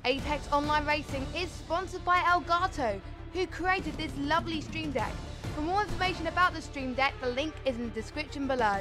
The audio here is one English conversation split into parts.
Apex Online Racing is sponsored by Elgato, who created this lovely Stream Deck. For more information about the Stream Deck, the link is in the description below.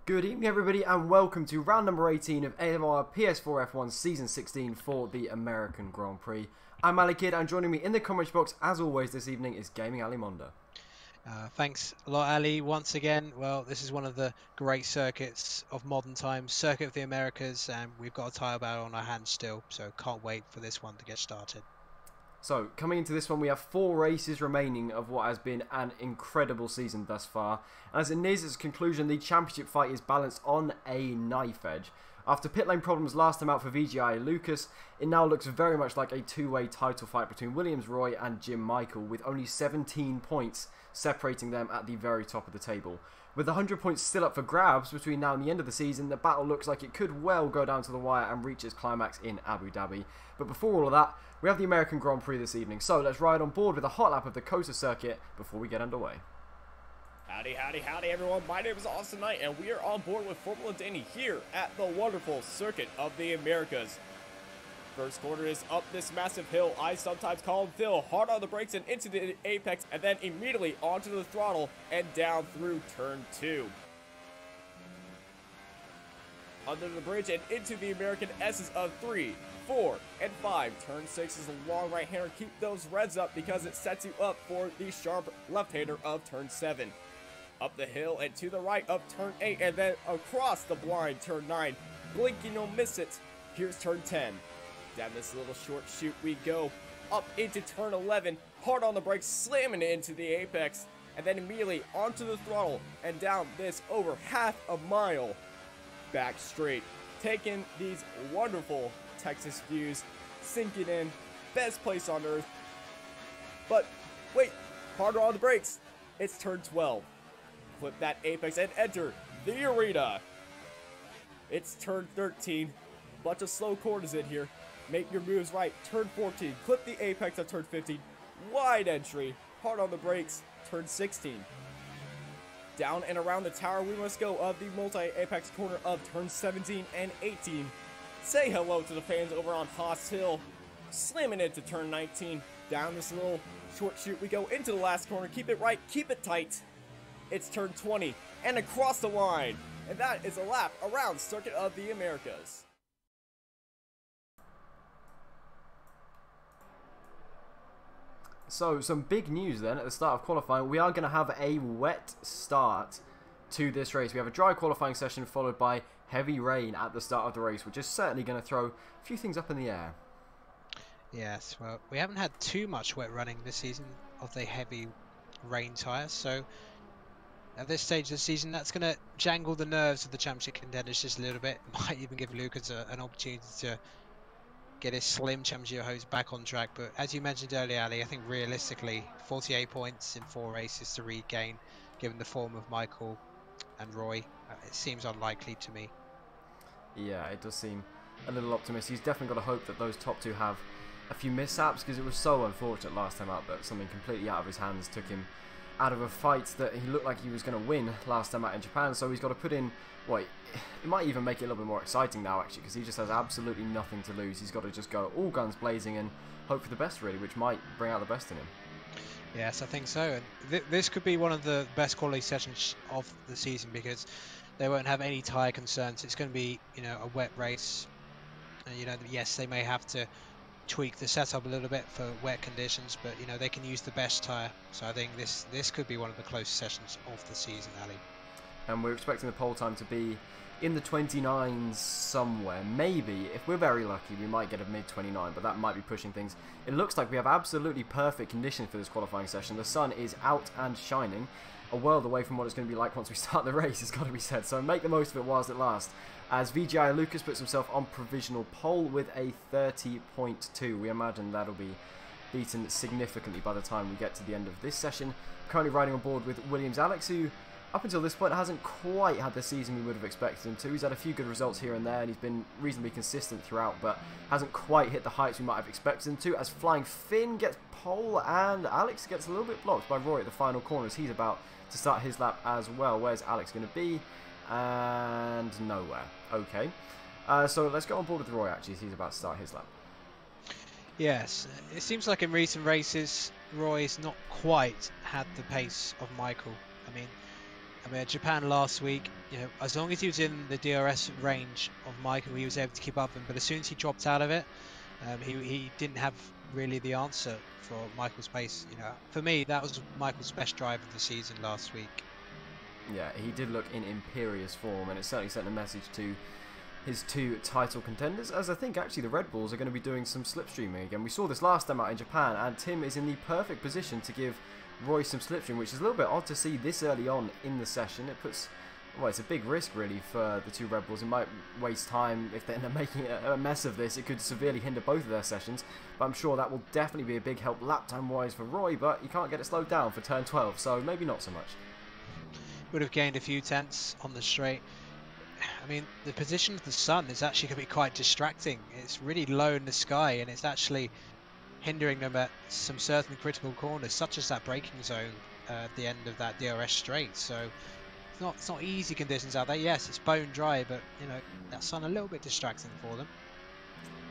Good evening everybody and welcome to round number 18 of AOR PS4 F1 Season 16 for the American Grand Prix. I'm Ali Kid and joining me in the comments box as always this evening is Gaming Ali Monda. Thanks a lot, Ali. Once again, well, this is one of the great circuits of modern times, Circuit of the Americas, and we've got a title battle on our hands still, so can't wait for this one to get started. So, coming into this one, we have 4 races remaining of what has been an incredible season thus far. And as it nears its conclusion, the championship fight is balanced on a knife edge. After pit lane problems last time out for VGI and Lucas, it now looks very much like a two-way title fight between Williams Roy and Jim Michael, with only 17 points separating them at the very top of the table. With 100 points still up for grabs between now and the end of the season, the battle looks like it could well go down to the wire and reach its climax in Abu Dhabi. But before all of that, we have the American Grand Prix this evening, so let's ride on board with a hot lap of the COTA circuit before we get underway. Howdy, howdy, howdy everyone, my name is Austin Knight and we are on board with Formula Danny here at the wonderful Circuit of the Americas. First corner is up this massive hill, I sometimes call him Phil, hard on the brakes and into the apex and then immediately onto the throttle and down through turn 2. Under the bridge and into the American S's of 3, 4, and 5. Turn 6 is a long right-hander. Keep those reds up because it sets you up for the sharp left-hander of turn 7. Up the hill and to the right of turn 8 and then across the blind turn 9. Blinking, you'll miss it. Here's turn 10. Down this little short chute we go. Up into turn 11. Hard on the brakes, slamming it into the apex. And then immediately onto the throttle and down this over half a mile. Back straight, taking these wonderful Texas views, sinking in, best place on earth. But wait, harder on the brakes. It's turn 12. Flip that apex and enter the arena. It's turn 13. Bunch of slow corners in here. Make your moves right. Turn 14. Clip the apex of turn 15. Wide entry. Hard on the brakes. Turn 16. Down and around the tower we must go of the multi-apex corner of turn 17 and 18. Say hello to the fans over on Haas Hill. Slamming into turn 19. Down this little short chute we go into the last corner. Keep it right, keep it tight. It's turn 20 and across the line. And that is a lap around Circuit of the Americas. So, some big news then at the start of qualifying. We are going to have a wet start to this race. We have a dry qualifying session followed by heavy rain at the start of the race, which is certainly going to throw a few things up in the air. Yes, well, we haven't had too much wet running this season of the heavy rain tyres, so at this stage of the season that's going to jangle the nerves of the championship contenders just a little bit. Might even give Lucas an opportunity to get his slim championship hopes back on track, but as you mentioned earlier, Ali, I think realistically 48 points in 4 races to regain, given the form of Michael and Roy, it seems unlikely to me. Yeah, it does seem a little optimistic. He's definitely got to hope that those top 2 have a few mishaps, because it was so unfortunate last time out that something completely out of his hands took him out of a fight that he looked like he was going to win last time out in Japan. So he's got to put in, well, it might even make it a little bit more exciting now actually, because he just has absolutely nothing to lose. He's got to just go all guns blazing and hope for the best really, which might bring out the best in him. Yes, I think so. And this could be one of the best quality sessions of the season because they won't have any tyre concerns. It's going to be, you know, a wet race. And, you know, yes, they may have to tweak the setup a little bit for wet conditions, but you know they can use the best tyre. So I think this could be one of the closest sessions of the season, Ali. And we're expecting the pole time to be in the 29s somewhere. Maybe, if we're very lucky, we might get a mid-29, but that might be pushing things. It looks like we have absolutely perfect conditions for this qualifying session. The sun is out and shining, a world away from what it's going to be like once we start the race, it's got to be said. So make the most of it whilst it lasts. As VGI Lucas puts himself on provisional pole with a 30.2. We imagine that'll be beaten significantly by the time we get to the end of this session. Currently riding on board with Williams Alex, who up until this point hasn't quite had the season we would have expected him to. He's had a few good results here and there, and he's been reasonably consistent throughout, but hasn't quite hit the heights we might have expected him to, as Flying Finn gets pole and Alex gets a little bit blocked by Roy at the final corners. He's about to start his lap as well. Where's Alex going to be? And nowhere. Okay. So let's go on board with Roy, actually, as he's about to start his lap. Yes, it seems like in recent races, Roy's not quite had the pace of Michael. I mean, at Japan last week, you know, as long as he was in the DRS range of Michael, he was able to keep up with him. But as soon as he dropped out of it, he didn't have really the answer for Michael's pace. You know, for me, that was Michael's best drive of the season last week. Yeah, he did look in imperious form, and it certainly sent a message to his two title contenders, as I think actually the Red Bulls are going to be doing some slipstreaming again. We saw this last time out in Japan, and Tim is in the perfect position to give Roy some slipstream, which is a little bit odd to see this early on in the session. It puts, well, it's a big risk really for the two Red Bulls. It might waste time if they end up making a mess of this. It could severely hinder both of their sessions, but I'm sure that will definitely be a big help lap time wise for Roy, but you can't get it slowed down for turn 12, so maybe not so much. Would have gained a few tenths on the straight. I mean, the position of the sun is actually going to be quite distracting. It's really low in the sky, and it's actually hindering them at some certain critical corners, such as that braking zone at the end of that DRS straight. So it's not easy conditions out there. Yes, it's bone dry, but you know, that sun a little bit distracting for them.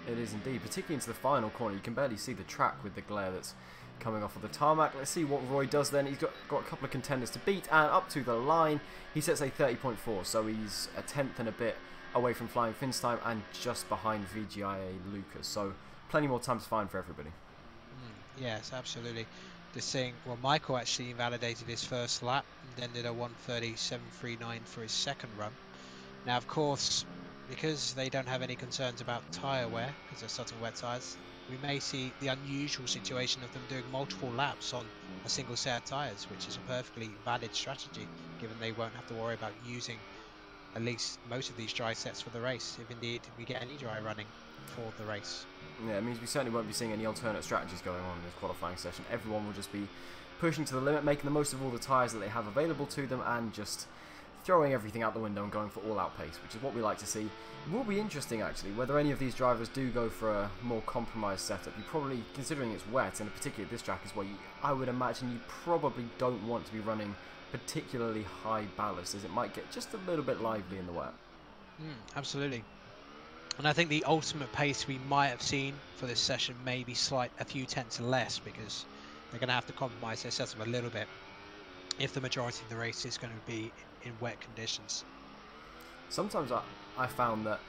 It is indeed, particularly into the final corner. You can barely see the track with the glare that's coming off of the tarmac. Let's see what Roy does then. He's got a couple of contenders to beat, and up to the line he sets a 30.4, so he's a tenth and a bit away from Flying Finn's time and just behind VGIA Lucas, so plenty more time to find for everybody. Yes, absolutely. Just saying, well, Michael actually invalidated his first lap and then did a 1:37.39 for his second run. Now, of course, because they don't have any concerns about tyre wear, because they're such wet tyres, we may see the unusual situation of them doing multiple laps on a single set of tyres, which is a perfectly valid strategy, given they won't have to worry about using at least most of these dry sets for the race, if indeed we get any dry running for the race. Yeah, it means we certainly won't be seeing any alternate strategies going on in this qualifying session. Everyone will just be pushing to the limit, making the most of all the tyres that they have available to them, and just throwing everything out the window and going for all-out pace, which is what we like to see. It will be interesting, actually, whether any of these drivers do go for a more compromised setup. You probably, considering it's wet, and particularly this track as well, I would imagine you probably don't want to be running particularly high ballast, as it might get just a little bit lively in the wet. Absolutely. And I think the ultimate pace we might have seen for this session may be a few tenths less, because they're going to have to compromise their setup a little bit if the majority of the race is going to be in wet conditions. Sometimes I found that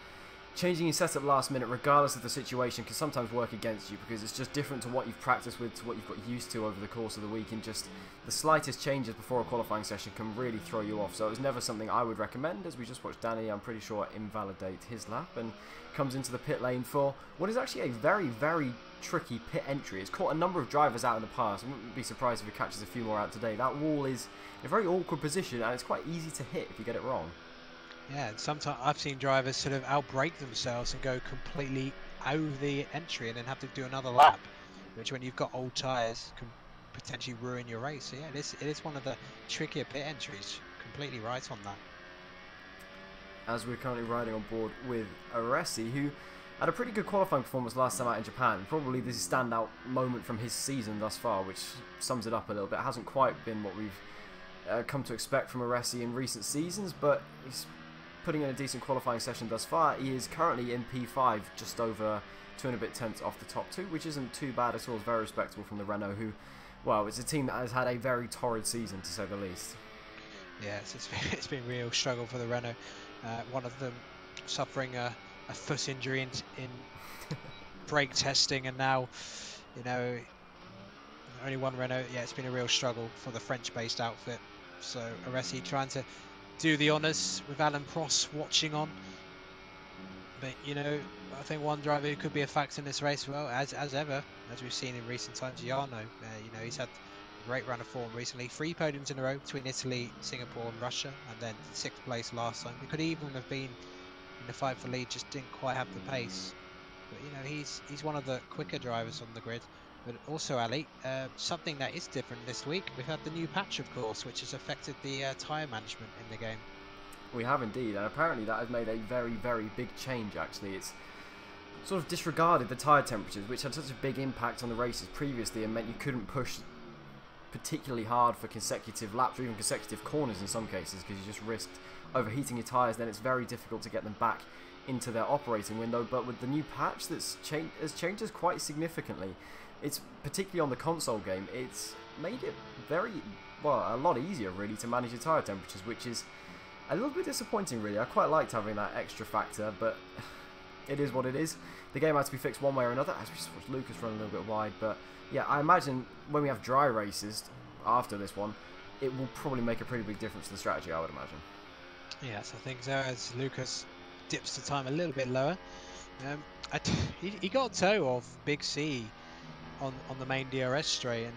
changing your setup last minute, regardless of the situation, can sometimes work against you, because it's just different to what you've practiced with, to what you've got used to over the course of the week, and just the slightest changes before a qualifying session can really throw you off. So it was never something I would recommend, as we just watched Danny, I'm pretty sure, invalidate his lap and comes into the pit lane for what is actually a very, very tricky pit entry. It's caught a number of drivers out in the past. I wouldn't be surprised if it catches a few more out today. That wall is in a very awkward position, and it's quite easy to hit if you get it wrong. Yeah, and sometimes I've seen drivers sort of outbrake themselves and go completely over the entry and then have to do another lap, which when you've got old tyres can potentially ruin your race. So yeah, it is one of the trickier pit entries. Completely right on that. As we're currently riding on board with Aresi, who had a pretty good qualifying performance last time out in Japan. Probably this is a standout moment from his season thus far, which sums it up a little bit. It hasn't quite been what we've come to expect from Aresi in recent seasons, but he's putting in a decent qualifying session thus far. He is currently in P5, just over 2 and a bit tenths off the top 2, which isn't too bad at all. It's very respectable from the Renault, who, well, it's a team that has had a very torrid season, to say the least. Yes, it's been a real struggle for the Renault. One of them suffering a foot injury in brake testing, and now, you know, only one Renault. Yeah, it's been a real struggle for the French-based outfit. So Aresi trying to do the honours with Alan Prost watching on. But, you know, I think one driver who could be a factor in this race, well, as ever, as we've seen in recent times, Jarno. You know, he's had a great run of form recently. 3 podiums in a row between Italy, Singapore and Russia, and then 6th place last time. He could even have been in the fight for lead, just didn't quite have the pace. But, you know, he's one of the quicker drivers on the grid. But also, Ali, something that is different this week, we've had the new patch, of course, which has affected the tyre management in the game. We have indeed, and apparently that has made a very, very big change, actually. It's sort of disregarded the tyre temperatures, which had such a big impact on the races previously and meant you couldn't push particularly hard for consecutive laps or even consecutive corners in some cases, because you just risked overheating your tyres. Then it's very difficult to get them back into their operating window. But with the new patch that's has changed us quite significantly, it's particularly on the console game, it's made it a lot easier really to manage your tyre temperatures, which is a little bit disappointing really. I quite liked having that extra factor, but it is what it is. The game had to be fixed one way or another, as we just watched Lucas run a little bit wide. But yeah, I imagine when we have dry races after this one, it will probably make a pretty big difference to the strategy, I would imagine. Yes, I think so, as Lucas dips the time a little bit lower. He got toe of Big C on the main DRS straight, and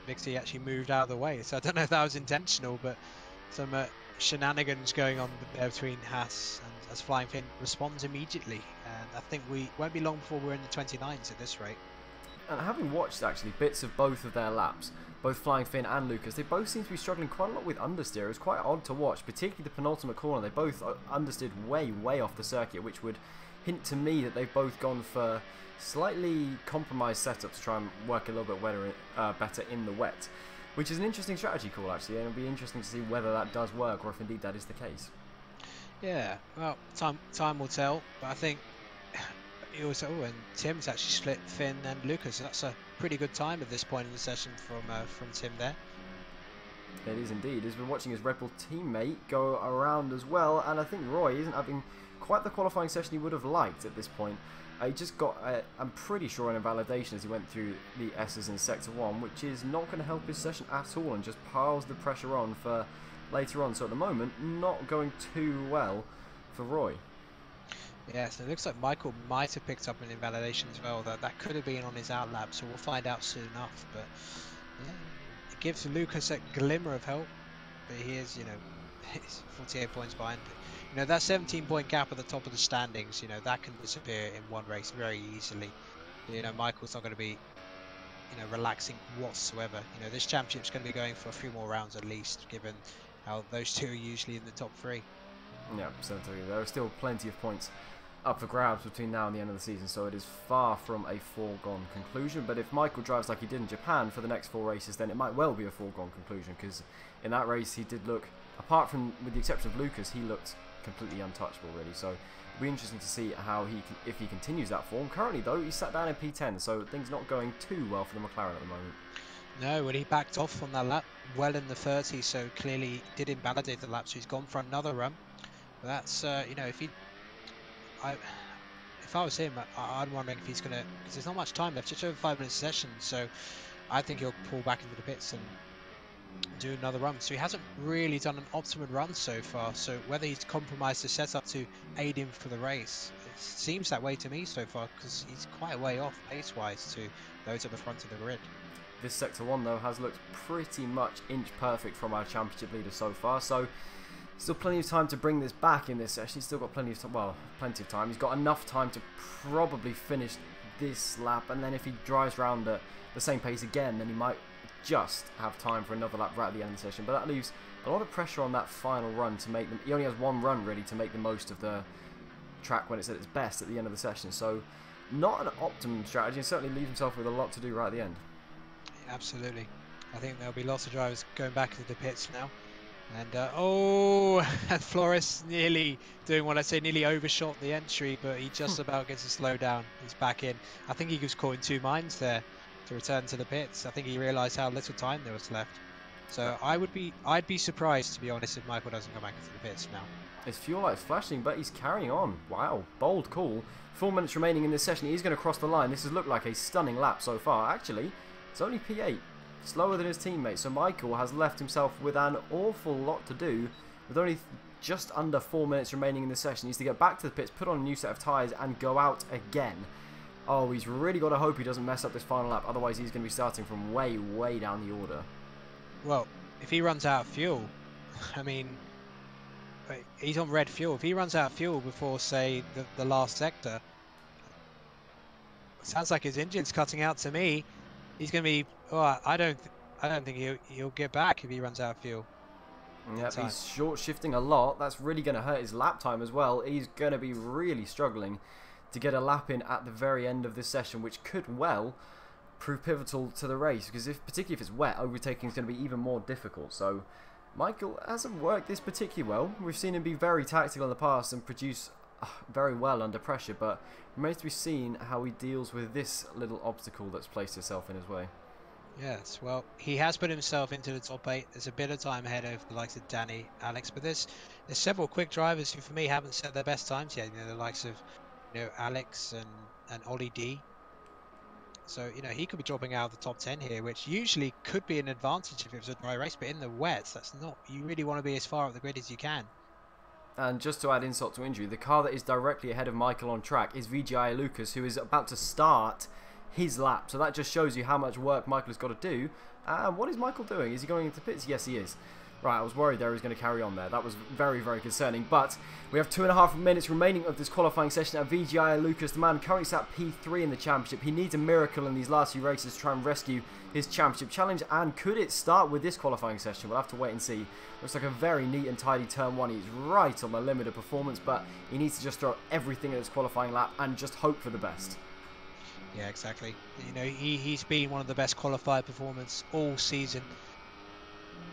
Big C actually moved out of the way. So I don't know if that was intentional, but some shenanigans going on there between Haas and as Flying Finn responds immediately. And I think we won't be long before we're in the 29s at this rate. And having watched actually bits of both of their laps, both Flying Finn and Lucas, they both seem to be struggling quite a lot with understeer. It was quite odd to watch, particularly the penultimate corner. They both understeered way off the circuit, which would hint to me that they've both gone for slightly compromised setup to try and work a little bit better in the wet, which is an interesting strategy call actually, and it'll be interesting to see whether that does work or if indeed that is the case. Yeah, well, time will tell, but I think it also, and Tim's actually split Finn and Lucas, so that's a pretty good time at this point in the session from Tim there. It is indeed. He's been watching his Red Bull teammate go around as well, and I think Roy isn't having quite the qualifying session he would have liked at this point. He just got, I'm pretty sure, an invalidation as he went through the S's in Sector 1, which is not going to help his session at all and just piles the pressure on for later on. So at the moment, not going too well for Roy. Yeah, so it looks like Michael might have picked up an invalidation as well. That could have been on his outlap, so we'll find out soon enough. But yeah, it gives Lucas a glimmer of hope, but he is, you know, he's 48 points behind. You know, that 17-point gap at the top of the standings, you know, that can disappear in one race very easily. You know, Michael's not going to be, you know, relaxing whatsoever. You know, this championship's going to be going for a few more rounds at least, given how those two are usually in the top 3. Yeah, certainly. There are still plenty of points up for grabs between now and the end of the season, so it is far from a foregone conclusion. But if Michael drives like he did in Japan for the next 4 races, then it might well be a foregone conclusion, because in that race he did look, apart from, with the exception of Lucas, he looked completely untouchable really. So it'll be interesting to see how if he continues that form. Currently though, he's sat down in P10, so things not going too well for the McLaren at the moment. No, when he backed off on that lap well in the 30s, so clearly did invalidate the lap, so he's gone for another run. But that's you know, if I was him, I'm wondering if he's gonna, because there's not much time left, just over 5 minutes session, so I think he'll pull back into the pits and do another run. So he hasn't really done an optimum run so far, so whether he's compromised the setup to aid him for the race, it seems that way to me so far, because he's quite a way off pace wise to those at the front of the grid. This Sector 1 though has looked pretty much inch perfect from our championship leader so far, so still plenty of time to bring this back in this session. He's still got plenty of time, well, plenty of time. He's got enough time to probably finish this lap, and then if he drives round at the same pace again, then he might just have time for another lap right at the end of the session. But that leaves a lot of pressure on that final run to make them, he only has 1 run really to make the most of the track when it's at its best at the end of the session. So not an optimum strategy, and certainly leaves himself with a lot to do right at the end. Absolutely. I think there'll be lots of drivers going back into the pits now. And oh, Flores nearly doing what I say, nearly overshot the entry, but he just about gets to slow down. He's back in. I think he was caught in 2 minds there to return to the pits. I think he realised how little time there was left. So I'd be surprised, to be honest, if Michael doesn't come back into the pits now. His fuel light's flashing, but he's carrying on. Wow, bold call. 4 minutes remaining in this session. He's going to cross the line. This has looked like a stunning lap so far. Actually, it's only P8. Slower than his teammates, so Michael has left himself with an awful lot to do with only just under 4 minutes remaining in the session. He needs to get back to the pits, put on a new set of tyres and go out again. Oh, he's really got to hope he doesn't mess up this final lap, otherwise he's going to be starting from way, way down the order. Well, if he runs out of fuel, I mean, he's on red fuel. If he runs out of fuel before, say, the last sector, sounds like his engine's cutting out to me. He's going to be, oh, I don't think he'll get back if he runs out of fuel. Yep, he's short shifting a lot. That's really going to hurt his lap time as well. He's going to be really struggling to get a lap in at the very end of this session, which could well prove pivotal to the race, because particularly if it's wet, overtaking is going to be even more difficult. So Michael hasn't worked this particularly well. We've seen him be very tactical in the past and produce very well under pressure, but it remains to be seen how he deals with this little obstacle that's placed itself in his way. Yes, well, he has put himself into the top 8. There's a bit of time ahead of the likes of Danny, Alex, but there's several quick drivers who, for me, haven't set their best times yet. You know, the likes of, you know, Alex and Ollie D. So, you know, he could be dropping out of the top 10 here, which usually could be an advantage if it was a dry race, but in the wets, that's not. You really want to be as far up the grid as you can. And just to add insult to injury, the car that is directly ahead of Michael on track is VGI Lucas, who is about to start his lap. So that just shows you how much work Michael has got to do. And what is Michael doing? Is he going into pits? Yes, he is. Right, I was worried there he was going to carry on there. That was very, very concerning. But we have 2.5 minutes remaining of this qualifying session at VGI Lucas. The man currently sat P3 in the championship. He needs a miracle in these last few races to try and rescue his championship challenge. And could it start with this qualifying session? We'll have to wait and see. Looks like a very neat and tidy turn 1. He's right on the limit of performance, but he needs to just throw everything in his qualifying lap and just hope for the best. Yeah, exactly. You know, he's been one of the best qualified performers all season.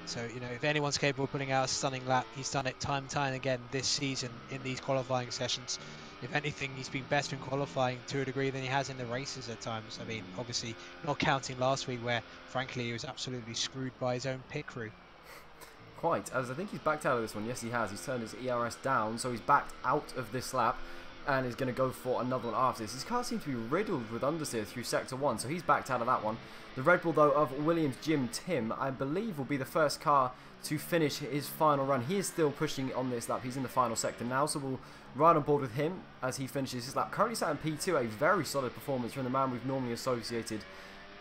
So, you know, if anyone's capable of putting out a stunning lap, he's done it time and time again this season in these qualifying sessions. If anything, he's been better in qualifying to a degree than he has in the races at times. I mean, obviously, not counting last week where, frankly, he was absolutely screwed by his own pit crew. Quite, as I think he's backed out of this one. Yes, he has. He's turned his ERS down, so he's backed out of this lap and is going to go for another one after this. His car seems to be riddled with understeer through Sector 1, so he's backed out of that one. The Red Bull, though, of Williams' Jim Tim, I believe will be the first car to finish his final run. He is still pushing on this lap. He's in the final sector now, so we'll ride on board with him as he finishes his lap. Currently sat in P2, a very solid performance from the man we've normally associated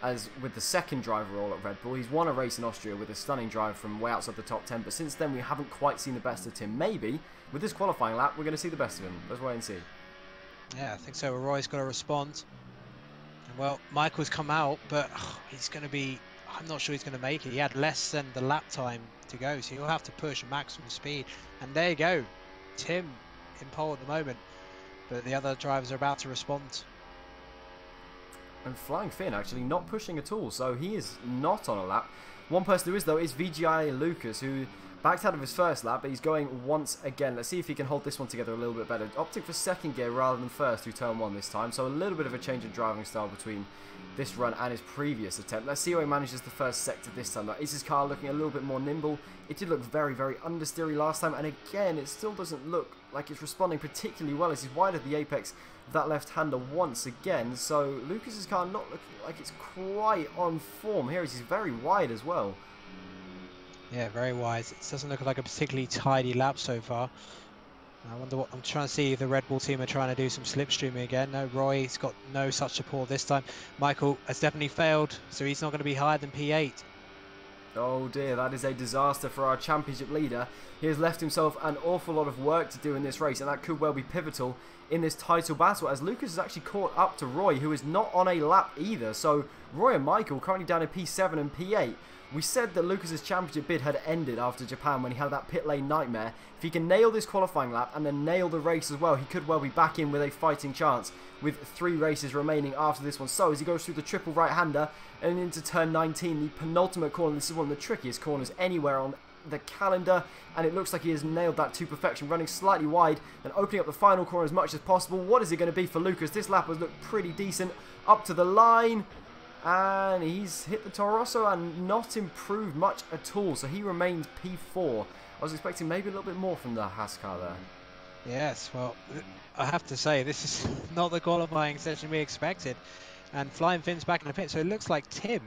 as with the second driver role at Red Bull. He's won a race in Austria with a stunning drive from way outside the top 10, but since then we haven't quite seen the best of Tim. Maybe with this qualifying lap we're going to see the best of him. Let's wait and see. Yeah, I think so. Roy's got to respond. And, well, Michael's come out, but he's going to be, I'm not sure he's going to make it. He had less than the lap time to go, so he'll have to push maximum speed. And there you go. Tim in pole at the moment, but the other drivers are about to respond. And Flying Finn actually not pushing at all, so he is not on a lap. One person who is, though, is VGI Lucas, who backed out of his first lap, but he's going once again. Let's see if he can hold this one together a little bit better. Opting for second gear rather than first through turn 1 this time, so a little bit of a change in driving style between this run and his previous attempt. Let's see how he manages the first sector this time. Now, is his car looking a little bit more nimble? It did look very, very understeery last time, and again, it still doesn't look like it's responding particularly well as he's wide of the apex of that left-hander once again. So Lucas's car not looking like it's quite on form. Here he's very wide as well. Yeah, very wide. It doesn't look like a particularly tidy lap so far. I wonder what, I'm trying to see if the Red Bull team are trying to do some slipstreaming again. No, Roy's got no such support this time. Michael has definitely failed, so he's not going to be higher than P8. Oh dear, that is a disaster for our championship leader. He has left himself an awful lot of work to do in this race, and that could well be pivotal in this title battle, as Lucas has actually caught up to Roy, who is not on a lap either. So Roy and Michael currently down in P7 and P8. We said that Lucas's championship bid had ended after Japan when he had that pit lane nightmare. If he can nail this qualifying lap and then nail the race as well, he could well be back in with a fighting chance with 3 races remaining after this one. So as he goes through the triple right-hander and into turn 19, the penultimate corner, this is one of the trickiest corners anywhere on the calendar, and it looks like he has nailed that to perfection, running slightly wide and opening up the final corner as much as possible. What is it going to be for Lucas? This lap has looked pretty decent up to the line. And he's hit the Toro Rosso and not improved much at all. So he remains P4. I was expecting maybe a little bit more from the Haas car there. Yes, well, I have to say, this is not the qualifying session we expected. And Flying Finn's back in the pit. So it looks like Tim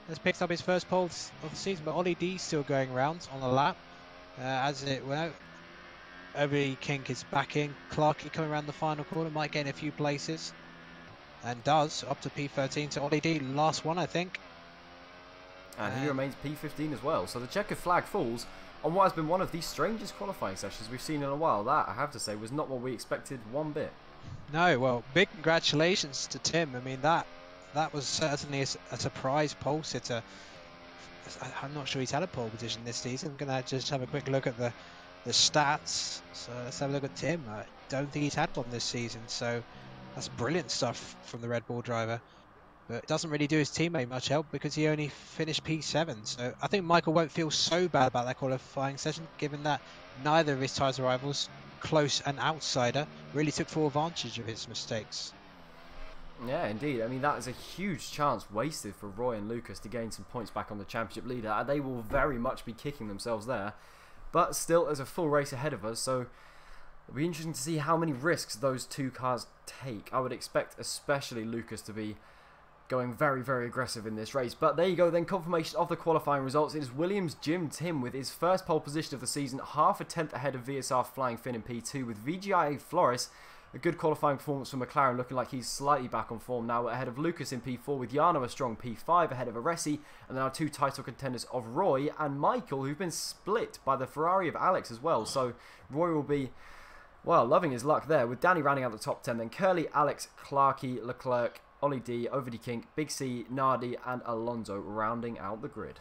has picked up his first pole of the season. But Ollie D's still going around on the lap. As it well, Obi Kink is back in. Clarkey coming around the final corner, might gain a few places, and does up to P13 to Ollie D, last one I think. And he remains P15 as well. So the checkered flag falls on what has been one of the strangest qualifying sessions we've seen in a while. That, I have to say, was not what we expected one bit. No, well, big congratulations to Tim. I mean, that was certainly a surprise pole sitter. I'm not sure he's had a pole position this season. I'm going to just have a quick look at the stats. So let's have a look at Tim. I don't think he's had one this season. So that's brilliant stuff from the Red Bull driver. But it doesn't really do his teammate much help because he only finished P7. So I think Michael won't feel so bad about that qualifying session, given that neither of his tyres rivals, close and outsider, really took full advantage of his mistakes. Yeah, indeed. I mean, that is a huge chance wasted for Roy and Lucas to gain some points back on the championship leader. And they will very much be kicking themselves there. But still, there's a full race ahead of us, so it'll be interesting to see how many risks those two cars take. I would expect especially Lucas to be going very, very aggressive in this race. But there you go then, confirmation of the qualifying results. It is Williams Jim Tim with his first pole position of the season, half a tenth ahead of VSR Flying Finn in P2, with VGIA Flores, a good qualifying performance from McLaren, looking like he's slightly back on form now, ahead of Lucas in P4, with Jarno a strong P5 ahead of Aresi, and then our two title contenders of Roy and Michael, who've been split by the Ferrari of Alex as well. So Roy will be, well, loving his luck there, with Danny rounding out the top 10, then Curly, Alex, Clarkey, Leclerc, Ollie D, Ovidi King, Big C, Nardi and Alonso rounding out the grid.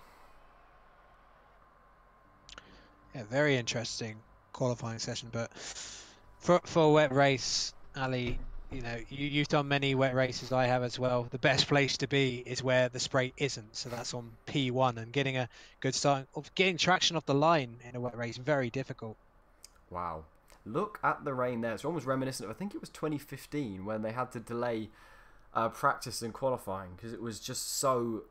Yeah, very interesting qualifying session, but for a wet race, Ali, you know, you've done many wet races, I have as well. The best place to be is where the spray isn't, so that's on P1, and getting a good start, getting traction off the line in a wet race, very difficult. Wow. Look at the rain there. It's almost reminiscent of, I think it was 2015, when they had to delay practice and qualifying because it was just so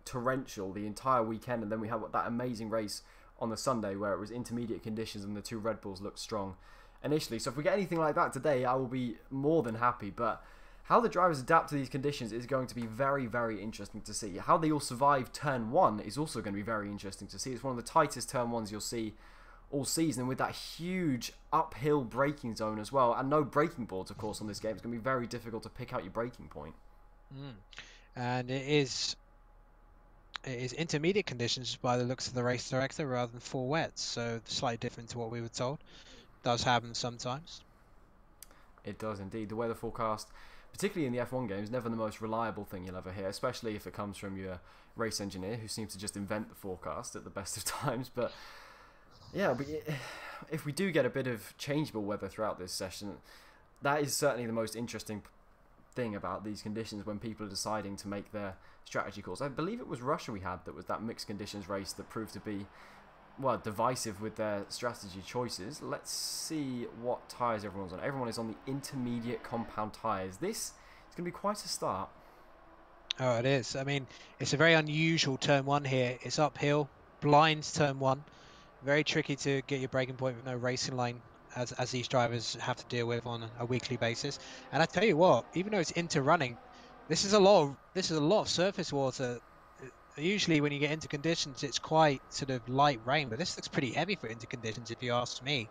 torrential the entire weekend, and then we had that amazing race on the Sunday where it was intermediate conditions and the two Red Bulls looked strong initially. So if we get anything like that today, I will be more than happy. But how the drivers adapt to these conditions is going to be very, very interesting to see. How they all survive turn 1 is also going to be very interesting to see. It's one of the tightest turn 1s you'll see all season, with that huge uphill braking zone as well, and no braking boards of course on this game. It's going to be very difficult to pick out your braking point. And it is intermediate conditions by the looks of the race director rather than full wets, so slightly different to what we were told. Does happen sometimes. It does indeed. The weather forecast, particularly in the F1 games, never the most reliable thing you'll ever hear, especially if it comes from your race engineer who seems to just invent the forecast at the best of times. But yeah, if we do get a bit of changeable weather throughout this session, that is certainly the most interesting thing about these conditions when people are deciding to make their strategy calls. I believe it was Russia we had that was that mixed conditions race that proved to be, well, divisive with their strategy choices. Let's see what tyres everyone's on. Everyone is on the intermediate compound tyres. This is going to be quite a start. Oh, it is. I mean, it's a very unusual turn 1 here. It's uphill, blinds turn 1. Very tricky to get your braking point with no racing line, as these drivers have to deal with on a weekly basis. And I tell you what, even though it's into running, this is a lot of surface water. Usually when you get into conditions, it's quite sort of light rain, but this looks pretty heavy for into conditions, if you ask me.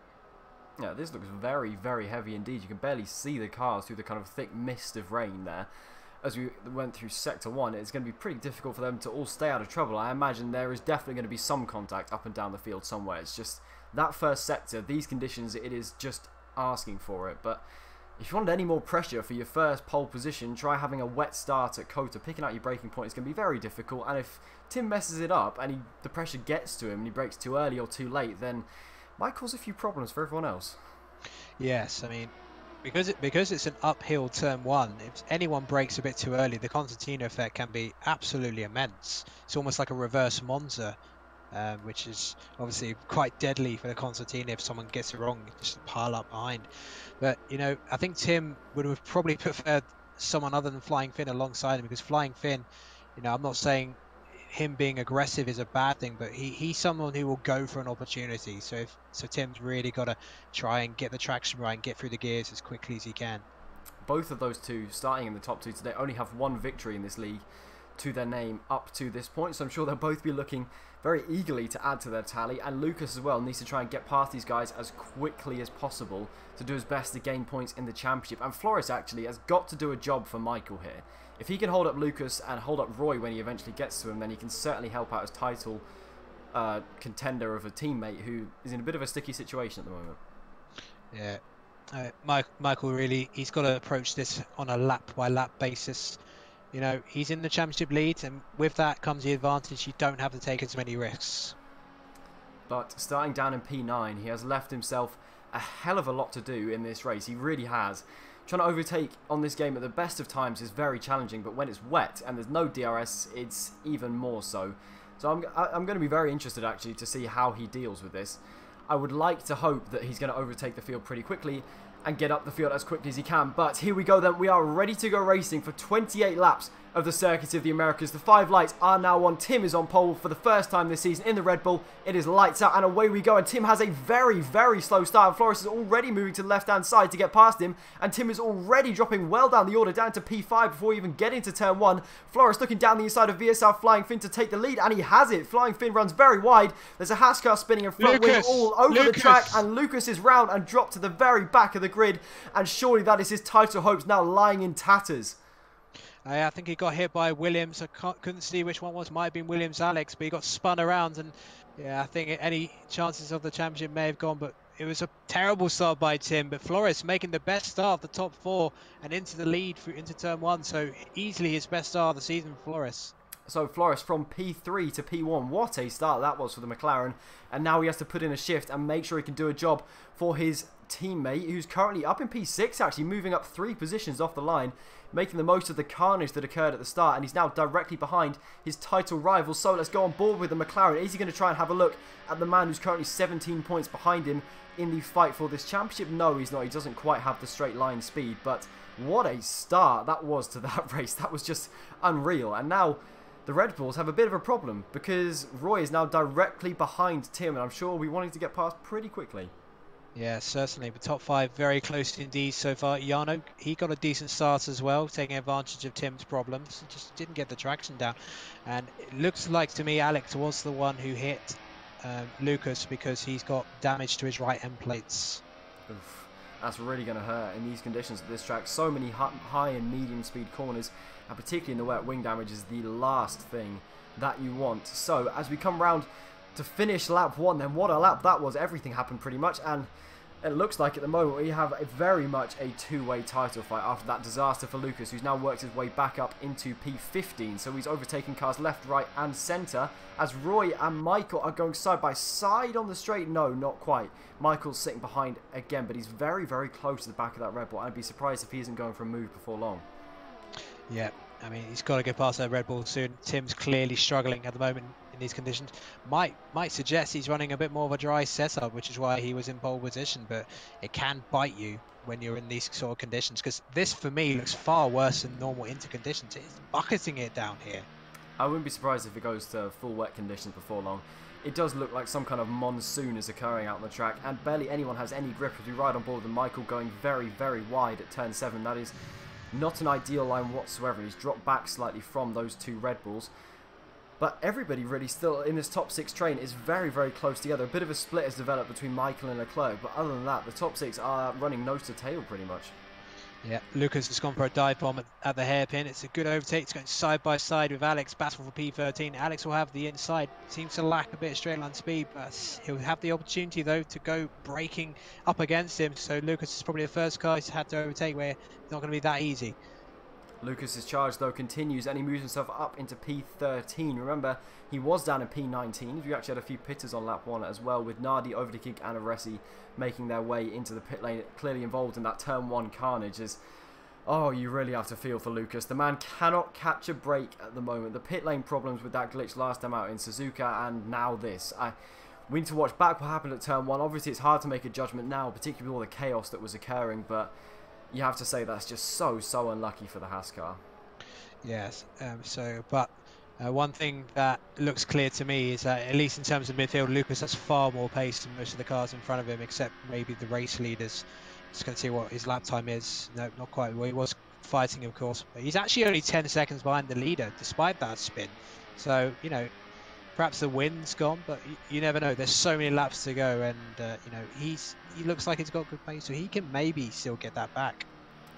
Yeah, this looks very, very heavy indeed. You can barely see the cars through the kind of thick mist of rain there. As we went through Sector 1, it's going to be pretty difficult for them to all stay out of trouble. I imagine there is definitely going to be some contact up and down the field somewhere. It's just that first sector, these conditions, it is just asking for it. But if you want any more pressure for your first pole position, try having a wet start at COTA. Picking out your braking point is going to be very difficult. And if Tim messes it up and the pressure gets to him and he brakes too early or too late, then it might cause a few problems for everyone else. Yes, I mean, because it's an uphill turn 1, if anyone brakes a bit too early, the concertina effect can be absolutely immense. It's almost like a reverse Monza, which is obviously quite deadly for the concertina. If someone gets it wrong, just pile up behind. But you know, I think Tim would have probably preferred someone other than Flying Finn alongside him, because Flying Finn, you know, I'm not saying him being aggressive is a bad thing, but he's someone who will go for an opportunity. So Tim's really got to try and get the traction right and get through the gears as quickly as he can. Both of those two starting in the top 2 today only have one victory in this league. to their name up to this point, so I'm sure they'll both be looking very eagerly to add to their tally, and Lucas as well needs to try and get past these guys as quickly as possible to do his best to gain points in the championship. And Flores actually has got to do a job for Michael here. If he can hold up Lucas and hold up Roy when he eventually gets to him, then he can certainly help out his title contender of a teammate who is in a bit of a sticky situation at the moment. Yeah, Michael really, he's got to approach this on a lap by lap basis. You know, he's in the championship lead, and with that comes the advantage. You don't have to take as many risks. But starting down in P9, he has left himself a hell of a lot to do in this race. He really has. Trying to overtake on this game at the best of times is very challenging, but when it's wet and there's no DRS, it's even more so. So I'm going to be very interested actually to see how he deals with this. I would like to hope that he's going to overtake the field pretty quickly and get up the field as quickly as he can. But here we go then. We are ready to go racing for 28 laps of the Circuit of the Americas. The 5 lights are now on. Tim is on pole for the first time this season in the Red Bull. It is lights out and away we go. And Tim has a very, very slow start. And Flores is already moving to the left-hand side to get past him. And Tim is already dropping well down the order, down to P5 before we even get into turn 1. Flores looking down the inside of VSL Flying Finn to take the lead. And he has it. Flying Finn runs very wide. There's a Haskar spinning in front wing all over the track. And Lucas is round and dropped to the very back of the grid. And surely that is his title hopes now lying in tatters. I think he got hit by Williams. I couldn't see which one was. Might have been Williams Alex, but he got spun around. And yeah, I think any chances of the championship may have gone, but it was a terrible start by Tim. But Flores making the best start of the top 4 and into the lead into turn 1. So easily his best start of the season for Flores. So Flores from P3 to P1, what a start that was for the McLaren. And now he has to put in a shift and make sure he can do a job for his teammate, who's currently up in P6, actually moving up 3 positions off the line, making the most of the carnage that occurred at the start, and he's now directly behind his title rival. So let's go on board with the McLaren. Is he going to try and have a look at the man who's currently 17 points behind him in the fight for this championship? No, he's not. He doesn't quite have the straight line speed, but what a start that was to that race. That was just unreal. And now the Red Bulls have a bit of a problem because Roy is now directly behind Tim, and I'm sure we're wanting to get past pretty quickly. Yeah, certainly. But top 5 very close indeed so far. Jarno, he got a decent start as well, taking advantage of Tim's problems. He just didn't get the traction down. And it looks like to me Alex was the one who hit Lucas because he's got damage to his right end plates. Oof, that's really going to hurt in these conditions at this track. So many high and medium speed corners, and particularly in the wet, wing damage is the last thing that you want. So as we come round to finish lap 1, then what a lap that was. Everything happened pretty much, and it looks like at the moment we have very much a two-way title fight after that disaster for Lucas, who's now worked his way back up into P15. So he's overtaking cars left, right and centre as Roy and Michael are going side by side on the straight. No, not quite. Michael's sitting behind again, but he's very, very close to the back of that Red Bull. I'd be surprised if he isn't going for a move before long. Yeah, I mean, he's got to get past that Red Bull soon. Tim's clearly struggling at the moment in these conditions. Might suggest he's running a bit more of a dry setup, which is why he was in pole position, but it can bite you when you're in these sort of conditions, because this for me looks far worse than normal inter conditions. It's bucketing it down here. I wouldn't be surprised if it goes to full wet conditions before long. It does look like some kind of monsoon is occurring out on the track, and barely anyone has any grip as we ride on board with Michael going very, very wide at turn 7. That is not an ideal line whatsoever. He's dropped back slightly from those 2 Red Bulls. But everybody really still in this top 6 train is very, very close together. A bit of a split has developed between Michael and Leclerc, but other than that, the top 6 are running nose to tail pretty much. Yeah, Lucas has gone for a dive bomb at the hairpin. It's a good overtake. It's going side by side with Alex, battle for P13. Alex will have the inside. Seems to lack a bit of straight line speed, but he'll have the opportunity though to go braking up against him. So Lucas is probably the first car he's had to overtake where it's not going to be that easy. Lucas's charge though continues, and he moves himself up into P13. Remember, he was down in P19. You actually had a few pitters on lap 1 as well, with Nardi, Overdeking and Aresi making their way into the pit lane, clearly involved in that turn 1 carnage. Oh, you really have to feel for Lucas. The man cannot catch a break at the moment. The pit lane problems with that glitch last time out in Suzuka, and now this. We need to watch back what happened at turn 1. Obviously it's hard to make a judgment now, particularly with all the chaos that was occurring, but you have to say that's just so unlucky for the Haskar. Yes, one thing that looks clear to me is that, at least in terms of midfield, Lucas has far more pace than most of the cars in front of him, except maybe the race leaders. Just going to see what his lap time is. No, not quite. Well, he was fighting, of course. But he's actually only 10 seconds behind the leader, despite that spin. So, you know, perhaps the wind's gone, but you never know. There's so many laps to go, and you know, he looks like he's got good pace, so he can maybe still get that back.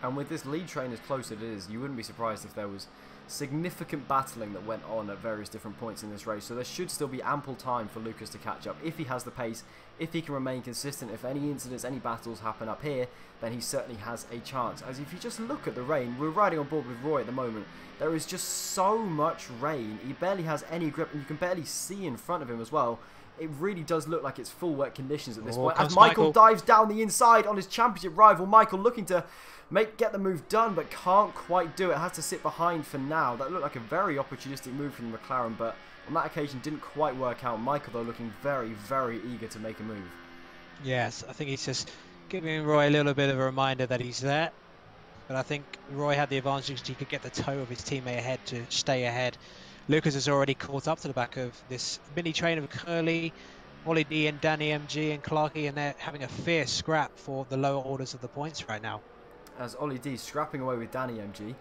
And with this lead train as close as it is, you wouldn't be surprised if there was significant battling that went on at various different points in this race. So there should still be ample time for Lucas to catch up if he has the pace, if he can remain consistent. If any incidents, any battles happen up here, then he certainly has a chance. As if you just look at the rain, we're riding on board with Roy at the moment. There is just so much rain. He barely has any grip, and you can barely see in front of him as well. It really does look like it's full wet conditions at this point. As Michael dives down the inside on his championship rival, Michael looking to get the move done, but can't quite do it. Has to sit behind for now. That looked like a very opportunistic move from the McLaren, but on that occasion didn't quite work out. Michael, though, looking very, very eager to make a move. Yes, I think he's just giving Roy a little bit of a reminder that he's there. But I think Roy had the advantage because he could get the toe of his teammate ahead to stay ahead. Lucas has already caught up to the back of this mini train of Curly, Ollie D and Danny MG and Clarky, and they're having a fierce scrap for the lower orders of the points right now. As Ollie D scrapping away with Danny MG.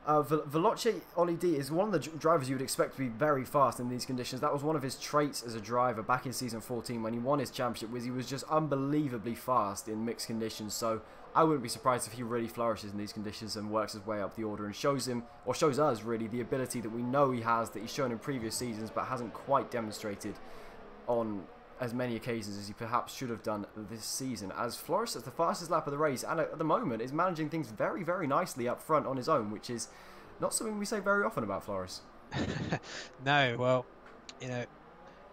Veloce Ollie D is one of the drivers you would expect to be very fast in these conditions. That was one of his traits as a driver back in season 14 when he won his championship, was he was just unbelievably fast in mixed conditions. So I wouldn't be surprised if he really flourishes in these conditions and works his way up the order and shows him, or shows us really, the ability that we know he has, that he's shown in previous seasons but hasn't quite demonstrated on as many occasions as he perhaps should have done this season. As Floris at the fastest lap of the race, and at the moment is managing things very, very nicely up front on his own, which is not something we say very often about Floris. No, well, you know,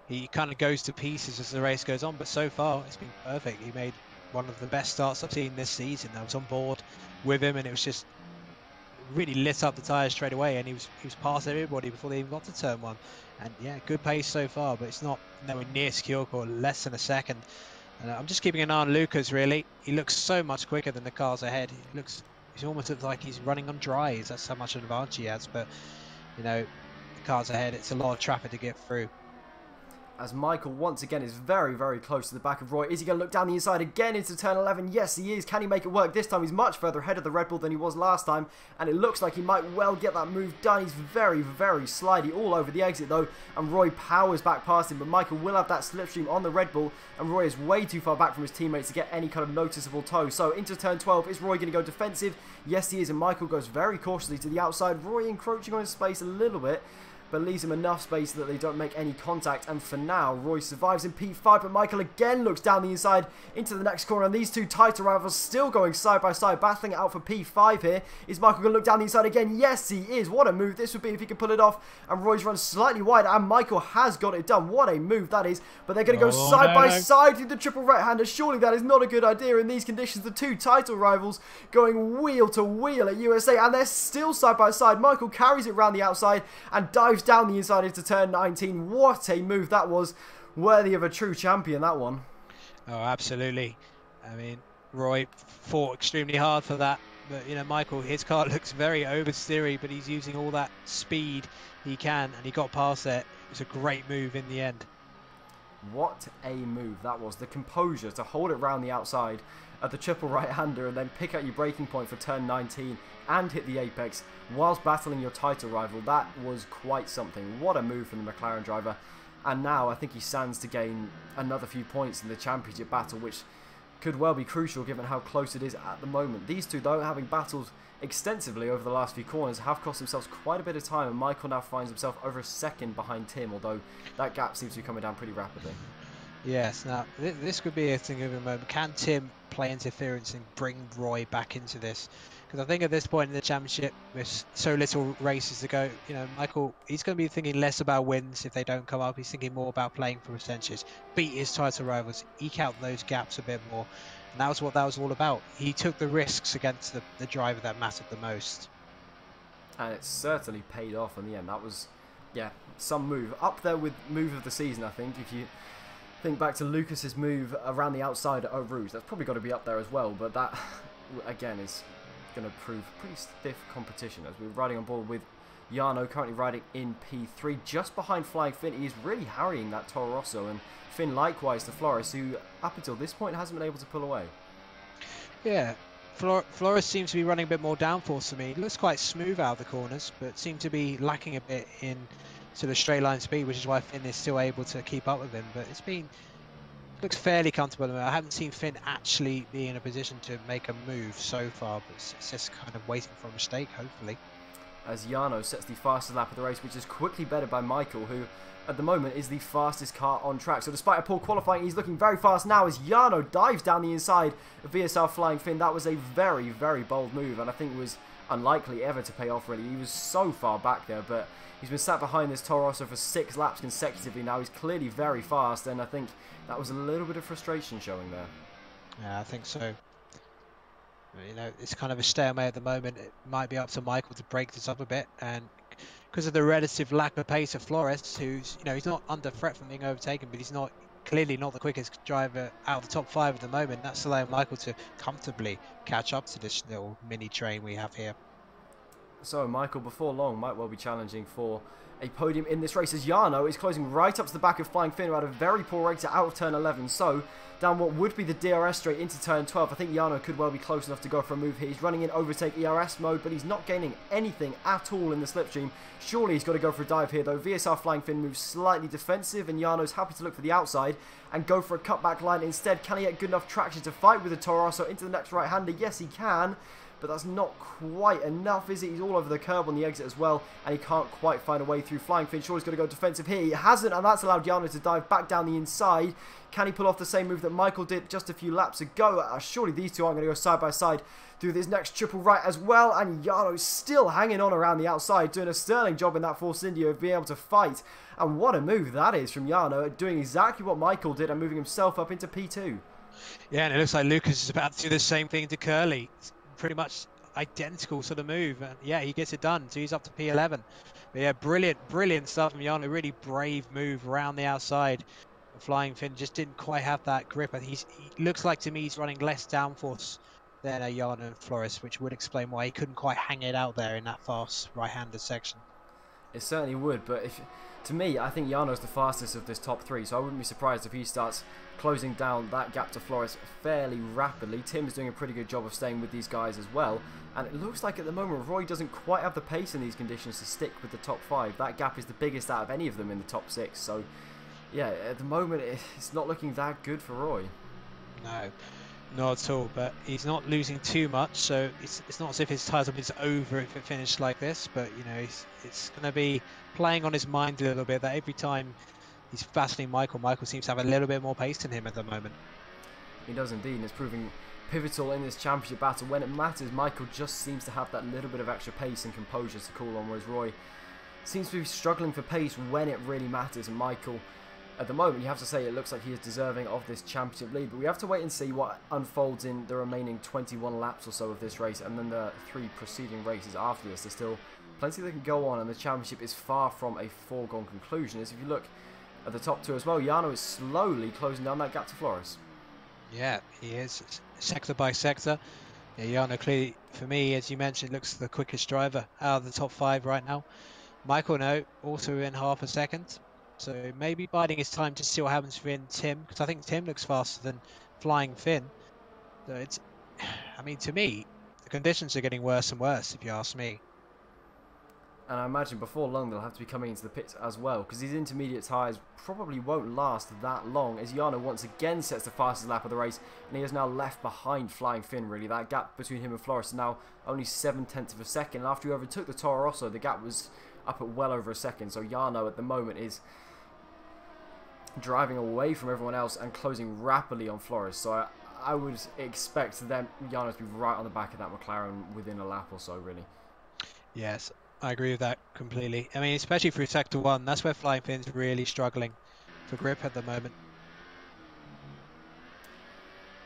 he kind of goes to pieces as the race goes on, but so far it's been perfect. He made one of the best starts I've seen this season. I was on board with him, and it was just really lit up the tyres straight away, and he was past everybody before they even got to turn one. And yeah, good pace so far, but it's not nowhere near secure or less than a second. And I'm just keeping an eye on Lucas, really. He looks so much quicker than the cars ahead. He almost looks like he's running on dries. That's how much advantage he has. But you know, the cars ahead, it's a lot of traffic to get through. As Michael once again is very, very close to the back of Roy. Is he going to look down the inside again into turn 11? Yes, he is. Can he make it work? This time he's much further ahead of the Red Bull than he was last time, and it looks like he might well get that move done. He's very, very slidey all over the exit though, and Roy powers back past him, but Michael will have that slipstream on the Red Bull, and Roy is way too far back from his teammates to get any kind of noticeable tow. So into turn 12, is Roy going to go defensive? Yes, he is, and Michael goes very cautiously to the outside. Roy encroaching on his space a little bit, but leaves him enough space that they don't make any contact. And for now, Roy survives in P5, but Michael again looks down the inside into the next corner, and these two title rivals still going side by side, battling it out for P5 here. Is Michael going to look down the inside again? Yes, he is. What a move this would be if he could pull it off. And Roy's run slightly wide, and Michael has got it done. What a move that is. But they're going to go side by side through the triple right-hander. Surely that is not a good idea in these conditions. The two title rivals going wheel to wheel at USA, and they're still side by side. Michael carries it around the outside and dives down the inside into turn 19. What a move that was. Worthy of a true champion, that one. Oh, absolutely. I mean, Roy fought extremely hard for that. But, you know, Michael, his car looks very oversteery, but he's using all that speed he can, and he got past there. It was a great move in the end. What a move that was. The composure to hold it round the outside at the triple right-hander and then pick out your braking point for turn 19 and hit the apex whilst battling your title rival. That was quite something. What a move from the McLaren driver. And now I think he stands to gain another few points in the championship battle, which could well be crucial given how close it is at the moment. These two, though, having battled extensively over the last few corners, have cost themselves quite a bit of time, and Michael now finds himself over a second behind Tim, although that gap seems to be coming down pretty rapidly. Yes, now this could be a thing of a moment. Can Tim play interference and bring Roy back into this? Because I think at this point in the championship, with so little races to go, you know, Michael, he's going to be thinking less about wins if they don't come up. He's thinking more about playing for percentages, beat his title rivals, eke out those gaps a bit more. And that was what that was all about. He took the risks against the driver that mattered the most. And it certainly paid off in the end. That was, yeah, some move. Up there with move of the season, I think. If you think back to Lucas's move around the outside at Eau Rouge, that's probably got to be up there as well. But that, again, is going to prove pretty stiff competition, as we're riding on board with Jarno, currently riding in P3, just behind Flying Finn. He's really harrying that Toro Rosso, and Finn likewise to Flores, who up until this point hasn't been able to pull away. Yeah, Flores seems to be running a bit more downforce for me. It looks quite smooth out of the corners, but seems to be lacking a bit in sort of straight line speed, which is why Finn is still able to keep up with him. But looks fairly comfortable. I haven't seen Finn actually be in a position to make a move so far, but it's just kind of waiting for a mistake, hopefully. As Jarno sets the fastest lap of the race, which is quickly bettered by Michael, who at the moment is the fastest car on track. So despite a poor qualifying, he's looking very fast now as Jarno dives down the inside of VSR Flying Finn. That was a very, very bold move, and I think it was unlikely ever to pay off, really. He was so far back there, but he's been sat behind this Toro Rosso for 6 laps consecutively now. He's clearly very fast, and I think that was a little bit of frustration showing there. Yeah, I think so. You know, it's kind of a stalemate at the moment. It might be up to Michael to break this up a bit, and because of the relative lack of pace of Flores, who's, you know, he's not under threat from being overtaken, but he's clearly not the quickest driver out of the top 5 at the moment. That's allowing Michael to comfortably catch up to this little mini train we have here. So Michael, before long, might well be challenging for a podium in this race, as Jarno is closing right up to the back of Flying Finn, who had a very poor exit out of turn 11. So down what would be the DRS straight into turn 12. I think Jarno could well be close enough to go for a move here. He's running in overtake ERS mode, but he's not gaining anything at all in the slipstream. Surely he's got to go for a dive here, though. VSR Flying Finn moves slightly defensive, and Jarno's happy to look for the outside and go for a cutback line instead. Can he get good enough traction to fight with the Toro Rosso into the next right-hander? Yes, he can. But that's not quite enough, is it? He's all over the curb on the exit as well, and he can't quite find a way through. Flying Finn surely's got to go defensive here. He hasn't, and that's allowed Jarno to dive back down the inside. Can he pull off the same move that Michael did just a few laps ago? Surely these two aren't going to go side by side through this next triple right as well, and Jarno's still hanging on around the outside, doing a sterling job in that Force India of being able to fight. And what a move that is from Jarno, doing exactly what Michael did and moving himself up into P2. Yeah, and it looks like Lucas is about to do the same thing to Curly. It's pretty much identical sort of move, and yeah, he gets it done. So he's up to P11. But yeah, brilliant stuff from Jarno. Really brave move around the outside. The Flying Finn just didn't quite have that grip. I think he looks like to me he's running less downforce than Jarno and Flores, which would explain why he couldn't quite hang it out there in that fast right-handed section. It certainly would, but to me, I think Jarno's the fastest of this top 3, so I wouldn't be surprised if he starts closing down that gap to Flores fairly rapidly. Tim's doing a pretty good job of staying with these guys as well, and it looks like at the moment Roy doesn't quite have the pace in these conditions to stick with the top 5. That gap is the biggest out of any of them in the top 6, so yeah, at the moment it's not looking that good for Roy. No, not at all, but he's not losing too much, so it's not as if his title is over if it finished like this, but you know, it's going to be playing on his mind a little bit, that every time he's battling Michael seems to have a little bit more pace than him at the moment. He does indeed, and it's proving pivotal in this championship battle. When it matters, Michael just seems to have that little bit of extra pace and composure to call on, whereas Roy seems to be struggling for pace when it really matters, and Michael, at the moment, you have to say it looks like he is deserving of this championship lead, but we have to wait and see what unfolds in the remaining 21 laps or so of this race, and then the 3 preceding races after this. There's still plenty that can go on, and the championship is far from a foregone conclusion. As if you look at the top 2 as well, Jarno is slowly closing down that gap to Flores. Yeah, he is, sector by sector. Yeah, Jarno clearly, for me, as you mentioned, looks the quickest driver out of the top 5 right now. Michael, no, also in half a second. So maybe biding his time to see what happens for Tim, because I think Tim looks faster than Flying Finn. So it's, I mean, to me, the conditions are getting worse and worse, if you ask me. And I imagine before long they'll have to be coming into the pits as well, because these intermediate tyres probably won't last that long, as Jarno once again sets the fastest lap of the race, and he is now left behind Flying Finn, really. That gap between him and Flores is now only 0.7 of a second, and after he overtook the Toro Rosso, the gap was up at well over a second, so Jarno at the moment is driving away from everyone else and closing rapidly on Flores. So I would expect Jarno to be right on the back of that McLaren within a lap or so, really. Yes, I agree with that completely. I mean, especially through Sector 1, that's where Flying Finn's really struggling for grip at the moment.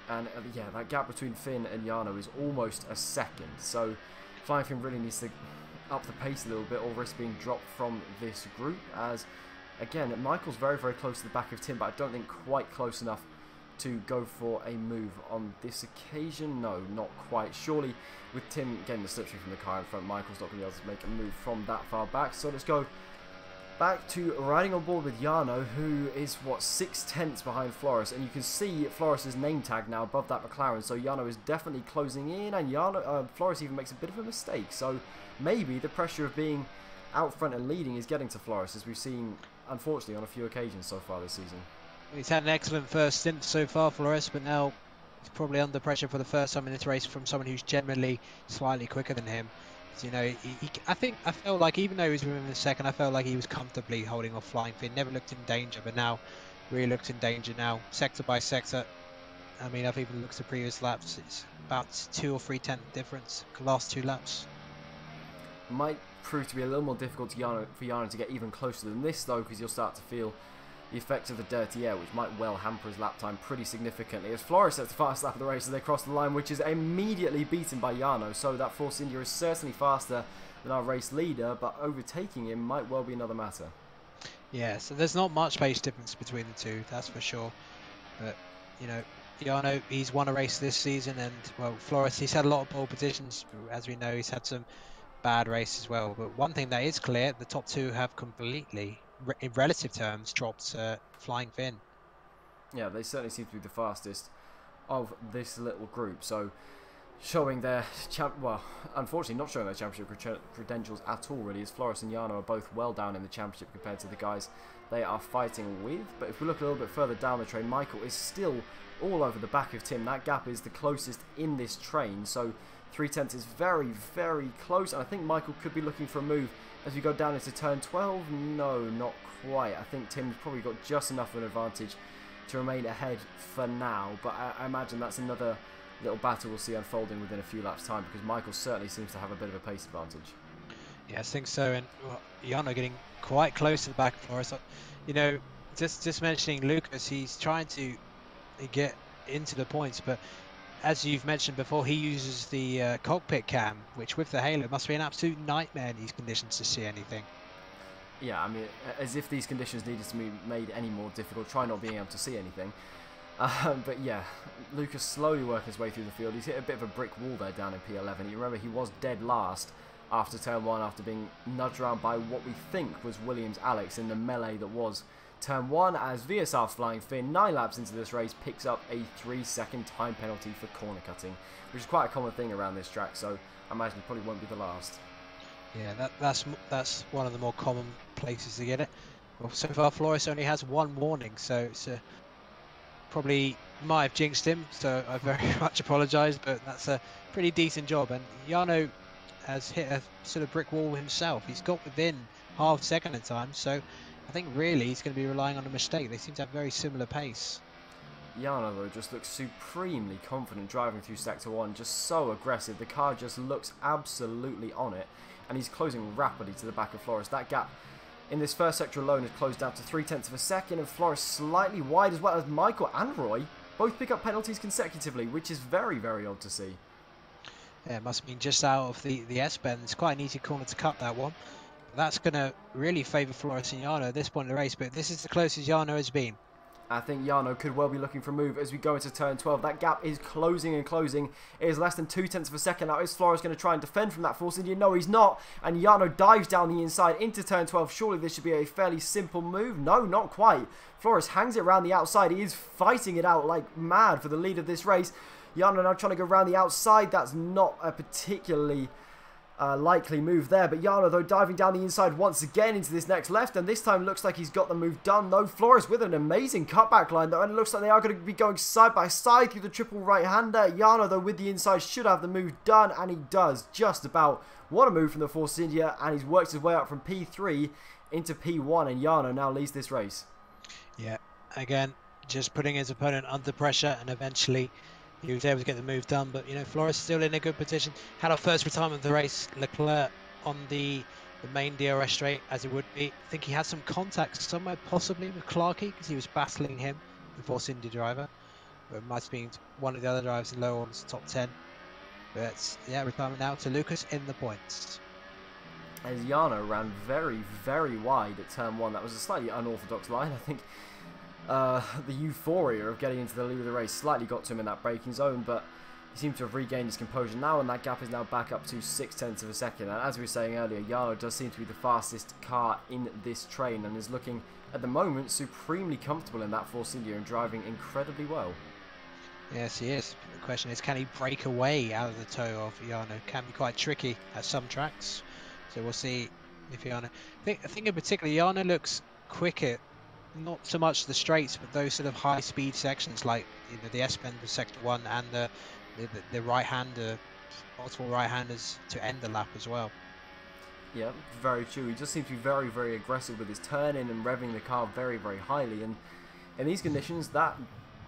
And yeah, that gap between Finn and Jarno is almost a second, so Flying Finn really needs to up the pace a little bit or risk being dropped from this group, as again, Michael's very, very close to the back of Tim, but I don't think quite close enough to go for a move on this occasion. No, not quite. Surely, with Tim getting the slipstream from the car in front, Michael's not going to be able to make a move from that far back. So let's go back to riding on board with Jarno, who is, what, 6/10 behind Flores, and you can see Flores' name tag now above that McLaren, so Jarno is definitely closing in, and Flores even makes a bit of a mistake, so maybe the pressure of being out front and leading is getting to Flores, as we've seen, unfortunately, on a few occasions so far this season. He's had an excellent first stint so far, Flores, but now he's probably under pressure for the first time in this race from someone who's generally slightly quicker than him. So, you know, I felt like even though he was within the second, I felt like he was comfortably holding off Flying Finn. Never looked in danger, but now really looked in danger now, sector by sector. I mean, I've even looked at previous laps. It's about 2 or 3 tenth difference the last 2 laps. Might prove to be a little more difficult for Jarno to get even closer than this, though, because you'll start to feel the effects of the dirty air, which might well hamper his lap time pretty significantly. As Flores sets the fastest lap of the race as they cross the line, which is immediately beaten by Jarno, so that Force India is certainly faster than our race leader, but overtaking him might well be another matter. Yeah, so there's not much pace difference between the two, that's for sure. But, you know, Jarno, he's won a race this season, and, well, Flores, he's had a lot of pole positions. As we know, he's had some bad races as well. But one thing that is clear, the top two have completely, in relative terms, dropped Flying Finn. Yeah, they certainly seem to be the fastest of this little group. So showing their unfortunately not showing their championship credentials at all, really, as Flores and Jarno are both well down in the championship compared to the guys they are fighting with. But if we look a little bit further down the train, Michael is still all over the back of Tim. That gap is the closest in this train, so 3/10 is very, very close, and I think Michael could be looking for a move as we go down into turn 12. No, not quite. I think Tim's probably got just enough of an advantage to remain ahead for now, but I imagine that's another little battle we'll see unfolding within a few laps' time, because Michael certainly seems to have a bit of a pace advantage. Yeah, I think so, and Jarno getting quite close to the back of Flores. You know, just mentioning Lucas, he's trying to get into the points, but as you've mentioned before, he uses the cockpit cam, which with the halo must be an absolute nightmare in these conditions to see anything. Yeah, I mean, as if these conditions needed to be made any more difficult, try not being able to see anything. But yeah, Lucas slowly working his way through the field. He's hit a bit of a brick wall there down in P11. You remember he was dead last after turn 1 after being nudged around by what we think was Williams Alex in the melee that was turn 1, as VSR's Flying Finn, 9 laps into this race, picks up a 3-second time penalty for corner cutting, which is quite a common thing around this track, so I imagine it probably won't be the last. Yeah, that's one of the more common places to get it. Well, so far Flores only has 1 warning, so it's probably might have jinxed him, so I very much apologise, but that's a pretty decent job. And Jarno has hit a sort of brick wall himself. He's got within half second at times, so I think really he's going to be relying on a mistake. They seem to have very similar pace. Jarno, though, just looks supremely confident driving through Sector 1, just so aggressive. The car just looks absolutely on it, and he's closing rapidly to the back of Flores. That gap in this first sector alone has closed down to 0.3 of a second, and Flores slightly wide, as well as Michael and Roy both pick up penalties consecutively, which is very, very odd to see. Yeah, it must have been just out of the S-bend. It's quite an easy corner to cut, that one. That's going to really favour Flores and Jarno at this point in the race, but this is the closest Jarno has been. I think Jarno could well be looking for a move as we go into turn 12. That gap is closing and closing. It is less than 0.2 of a second now. Is Flores going to try and defend from that Force India? No, he's not. And Jarno dives down the inside into turn 12. Surely this should be a fairly simple move. No, not quite. Flores hangs it around the outside. He is fighting it out like mad for the lead of this race. Jarno now trying to go around the outside. That's not a particularly likely move there, but Jarno, though, diving down the inside once again into this next left, and this time looks like he's got the move done, though. Flores with an amazing cutback line, though, and it looks like they are going to be going side by side through the triple right-hander. Jarno, though, with the inside should have the move done, and he does just about. What a move from the Force India, and he's worked his way up from P3 into P1, and Jarno now leads this race. Yeah, again, just putting his opponent under pressure, and eventually he was able to get the move done, but you know, Flores still in a good position. Had our first retirement of the race, Leclerc on the main DRS straight, as it would be. I think he had some contact somewhere, possibly with Clarkey, because he was battling him, the Force India driver. But it might have been one of the other drivers in low on the top 10. But yeah, retirement now to Lucas in the points. As Jarno ran very, very wide at turn 1. That was a slightly unorthodox line, I think. The euphoria of getting into the lead of the race slightly got to him in that braking zone, but He seems to have regained his composure now, and that gap is now back up to 0.6 of a second. And as we were saying earlier, Jarno does seem to be the fastest car in this train and is looking, at the moment, supremely comfortable in that Force India and driving incredibly well. Yes, he is. The question is, can he break away out of the tow of Jarno? Can be quite tricky at some tracks. So we'll see if Jarno... I think in particular, Jarno looks quicker, not so much the straights, but those sort of high-speed sections like the S-bend of Sector 1 and the right-hander, multiple right-handers to end the lap as well. Yeah, very true. He just seems to be very, very aggressive with his turn-in and revving the car very, very highly. And in these conditions, that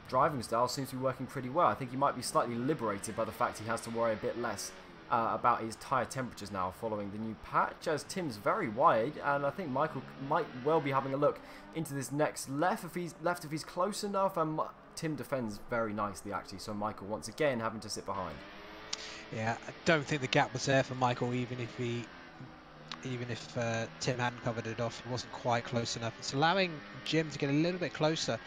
driving style seems to be working pretty well. I think he might be slightly liberated by the fact he has to worry a bit less about his tyre temperatures now following the new patch, as Tim's very wide, and I think Michael might well be having a look into this next left if he's close enough, and Tim defends very nicely actually, so Michael once again having to sit behind. Yeah, I don't think the gap was there for Michael, even if Tim hadn't covered it off. He wasn't quite close enough. It's allowing Jim to get a little bit closer,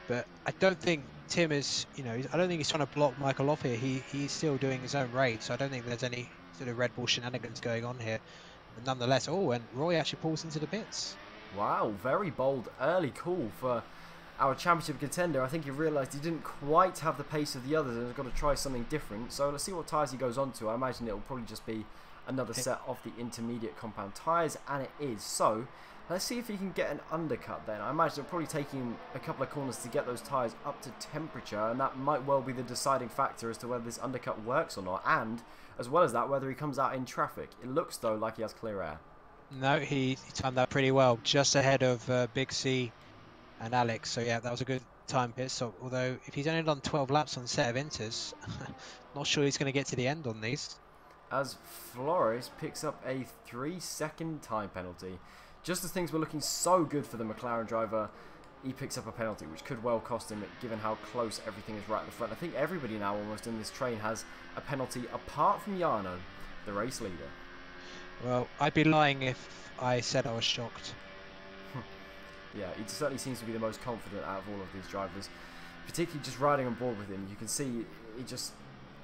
but I don't think Tim is, I don't think he's trying to block Michael off here. He's still doing his own race, so I don't think there's any sort of Red Bull shenanigans going on here. But nonetheless, and Roy actually pulls into the pits. Wow, very bold early call for our championship contender. I think he realised he didn't quite have the pace of the others and has got to try something different. So let's see what tyres he goes on to. I imagine it will probably just be another set of the intermediate compound tyres, and it is. So let's see if he can get an undercut then. I imagine it'll probably take him a couple of corners to get those tyres up to temperature, and that might well be the deciding factor as to whether this undercut works or not, and as well as that, whether he comes out in traffic. It looks though like he has clear air. No, he timed that pretty well, just ahead of Big C and Alex. So yeah, that was a good time pit stop. Although if he's only done 12 laps on a set of inters, not sure he's going to get to the end on these. As Flores picks up a 3-second time penalty. Just as things were looking so good for the McLaren driver, he picks up a penalty, which could well cost him, given how close everything is right at the front. I think everybody now almost in this train has a penalty, apart from Jarno, the race leader. Well, I'd be lying if I said I was shocked. Yeah, he certainly seems to be the most confident out of all of these drivers, particularly just riding on board with him. You can see he just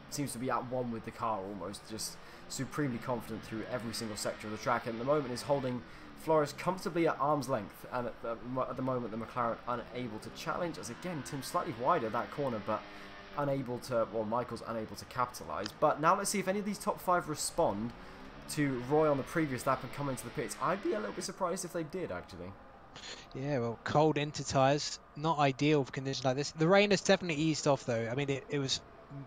seems to be at one with the car almost, just supremely confident through every single sector of the track, and at the moment is holding Flores comfortably at arm's length, and at the moment the McLaren unable to challenge, as again Tim's slightly wider that corner, but Michael's unable to capitalise. But now let's see if any of these top 5 respond to Roy on the previous lap and come into the pits. I'd be a little bit surprised if they did actually. Yeah, well, cold inter tyres, not ideal for conditions like this. The rain has definitely eased off though. I mean, it was